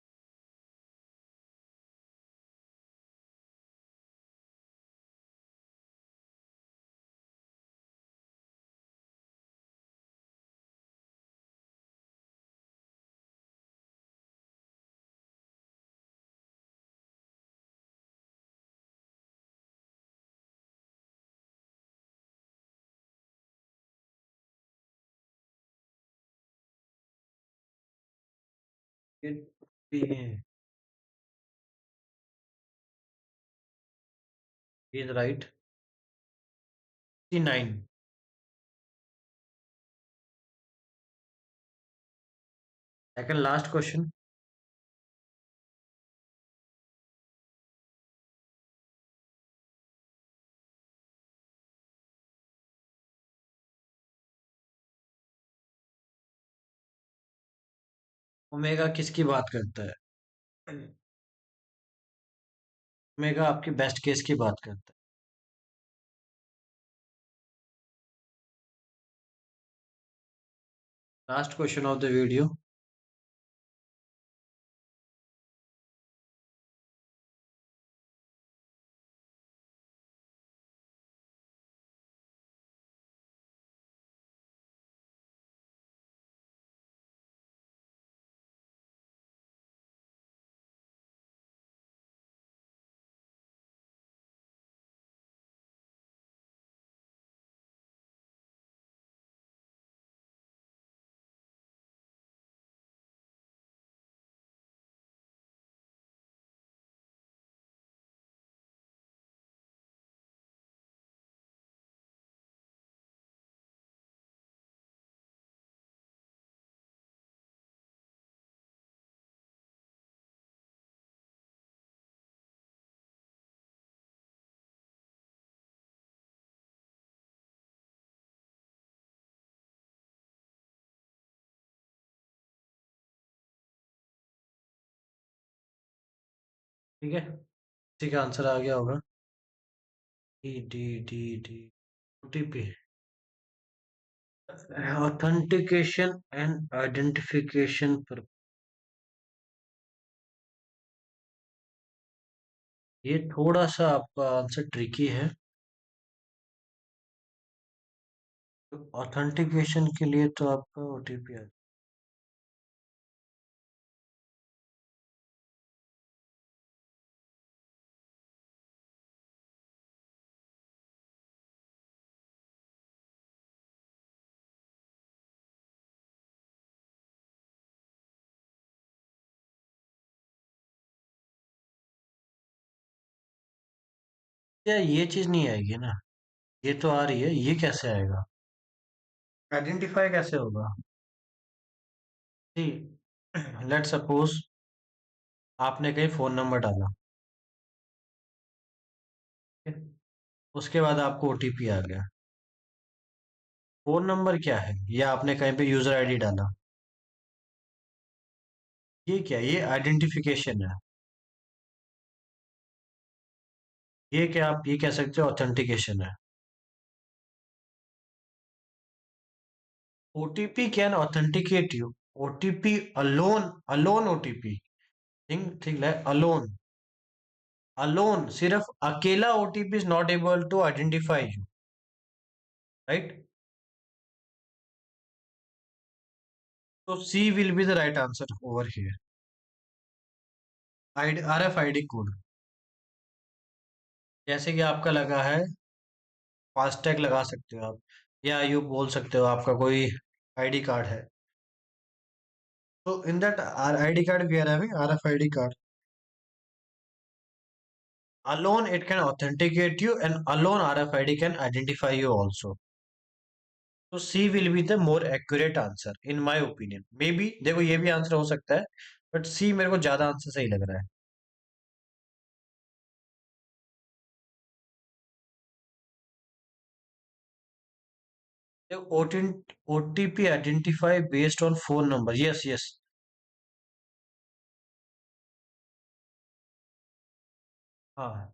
Is right. 9। Second last question. Omega किसकी बात करता है? ओमेगा आपकी बेस्ट केस की बात करता है। Last question of the video. ठीक है, ठीक है, आंसर आ गया होगा। D D D D OTP, authentication and identification पर। ये थोड़ा सा आपका आंसर ट्रिकी है। ऑथेंटिकेशन के लिए तो आपका ओटीपी है। क्या ये चीज नहीं आएगी ना? ये तो आ रही है, ये कैसे आएगा? आइडेंटिफाई कैसे होगा? सी, लेट सपोज आपने कहीं फोन नंबर डाला, ठीक है? उसके बाद आपको ओटीपी आ गया। फोन नंबर क्या है? या आपने कहीं पे यूजर आईडी डाला, ये क्या, ये आइडेंटिफिकेशन है। ये क्या, आप ये कह सकते हो ऑथेंटिकेशन है। OTP can authenticate you. OTP alone, alone OTP, think think like alone, alone, सिर्फ अकेला OTP is not able to identify you, right? तो C will be the right answer over here. RFID code, जैसे कि आपका लगा है, FASTag लगा सकते हो आप, या यू बोल सकते हो आपका कोई आईडी कार्ड है। तो in that ID card we are having RFID card. Alone it can authenticate you and alone RFID can identify you also. So C will be the more accurate answer in my opinion. Maybe देखो ये भी answer हो सकता है, but C मेरे को ज्यादा answer सही लग रहा है। देखो OTP identify based on phone number. Yes, yes. हाँ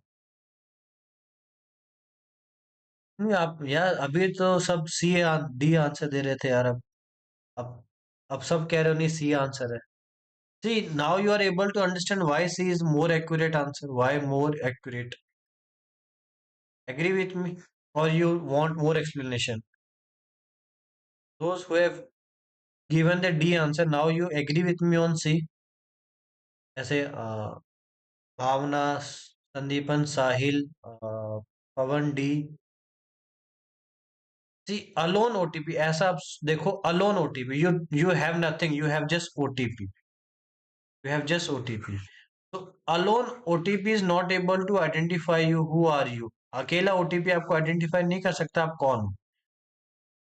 नहीं, आप यार अभी तो सब सी डी आंसर दे रहे थे यार। अब अब सब कह रहे हो नहीं सी आंसर है। C now you are able to understand why C is more accurate answer, why more accurate. Agree with me और you want more explanation? Those who have given the D answer, now you agree with me on C? ऐसे Bhavna, Sandipan, Sahil, Pawan D. C alone OTP, ऐसा आप देखो, alone OTP, you have nothing, you have just OTP, you have just OTP. तो alone OTP is not able to identify you, who are you. अकेला OTP आपको identify नहीं कर सकता आप कौन हो।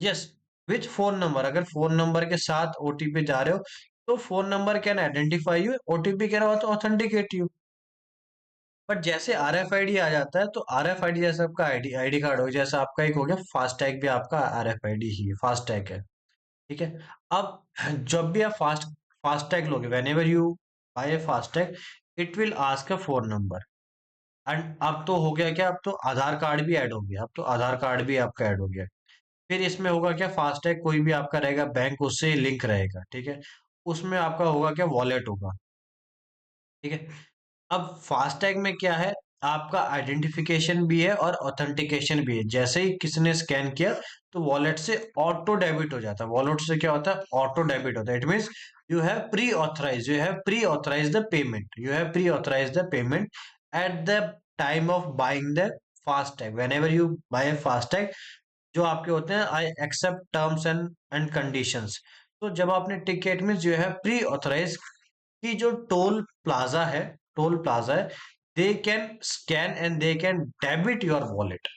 यस, विथ फोन नंबर, अगर फोन नंबर के साथ ओटीपी जा रहे हो तो phone number can identify you, OTP can authenticate you. But जैसे आरएफआईडी आ जाता है तो आरएफआईडी जैसे आपका आईडी आईडी कार्ड हो, जैसा आपका एक हो गया फास्टैग भी आपका आरएफआईडी ही है, फास्टैग है। ठीक है। अब जब भी आप फास्टैग लोगे, whenever you buy a FASTag, it will ask a phone number. And अब तो हो गया क्या, अब तो आधार कार्ड भी ऐड हो गया, अब तो आधार कार्ड भी आपका ऐड हो गया। फिर इसमें होगा क्या, फास्टैग कोई भी आपका रहेगा बैंक, उससे लिंक रहेगा। ठीक है। उसमें आपका होगा क्या, वॉलेट होगा। ठीक है। अब फास्टैग में क्या है, आपका आइडेंटिफिकेशन भी है और ऑथेंटिकेशन भी है। जैसे ही किसी ने स्कैन किया तो वॉलेट से ऑटो डेबिट हो जाता है। वॉलेट से क्या होता है, ऑटो डेबिट होता है। It means you have pre authorise the payment, you have pre authorise the payment at the time of buying the FASTag. Whenever you buy FASTag, जो आपके होते हैं, I accept terms and conditions. तो जब आपने ticket में जो है प्री ऑथराइज कि जो टोल प्लाजा है, they can scan and they can debit your wallet.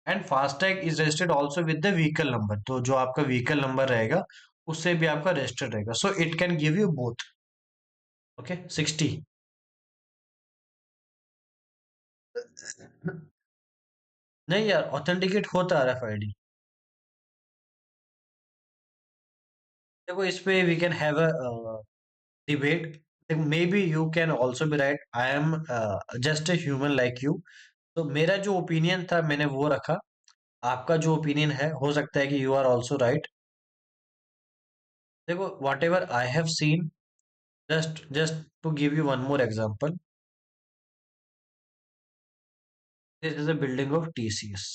And FASTag is registered also with the vehicle number, तो जो आपका व्हीकल नंबर रहेगा उससे भी आपका रजिस्टर्ड रहेगा। So it can give you both. Okay 60। नहीं यार, ऑथेंटिकेट होता है RFID। देखो इस पे we can have a debate. Maybe you can also be right, I am just a human like you. तो मेरा जो ओपिनियन था मैंने वो रखा। आपका जो ओपिनियन है हो सकता है कि यू आर ऑल्सो राइट। देखो whatever I have seen, just to give you one more example, this is a building of TCS।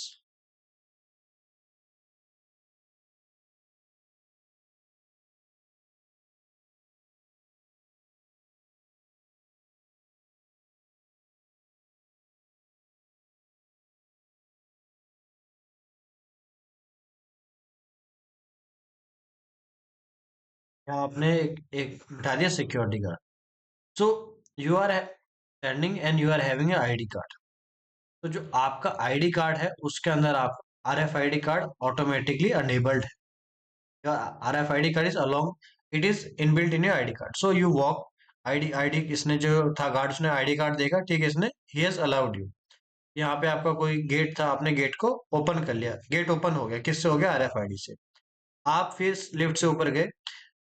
यहाँ आपने एक उठा दिया security guard. So you are standing and you are having a ID card. तो जो आपका ID card है उसके अंदर आप RFID कार्ड ऑटोमेटिकली अनेबल्ड है। RFID card is along, it is inbuilt in your ID card. So you walk, ID ID इसने जो था गार्ड, उसने आईडी कार्ड देखा, ठीक है, इसने ही हैज अलाउड यू। यहाँ पे आपका कोई गेट था, आपने गेट को ओपन कर लिया, गेट ओपन हो गया, किससे हो गया, RFID से। आप फिर लिफ्ट से ऊपर गए।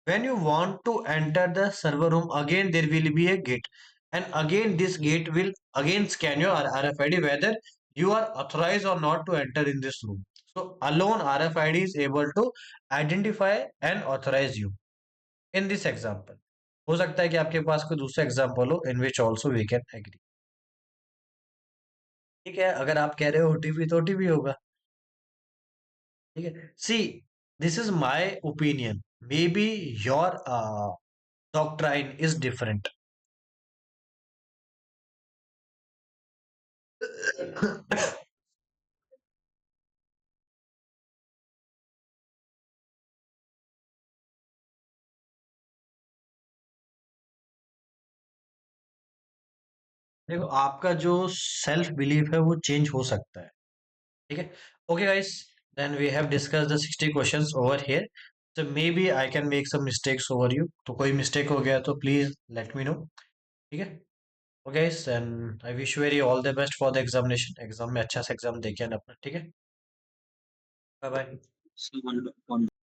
When you want to enter the server room, again there will be a gate, and again this gate will again scan your RFID whether you are authorized or not to enter in this room. So alone RFID is able to identify and authorize you in this example. हो सकता है कि आपके पास कोई दूसरा example हो in which also we can agree। ठीक है, अगर आप कह रहे हो OTP तो OTP होगा। ठीक है। See this is my opinion, may be your doctrine is different. देखो आपका जो सेल्फ बिलीफ है वो चेंज हो सकता है। ठीक है। Okay guys, then we have discuss the 60 questions over here. So maybe I can make some mistakes over you, तो कोई मिस्टेक हो गया तो प्लीज लेट मी नो। ठीक है। Okay guys, and I wish very all the best for the examination. Exam में अच्छा सा एग्जाम देके आना अपना। ठीक है। Bye bye. So one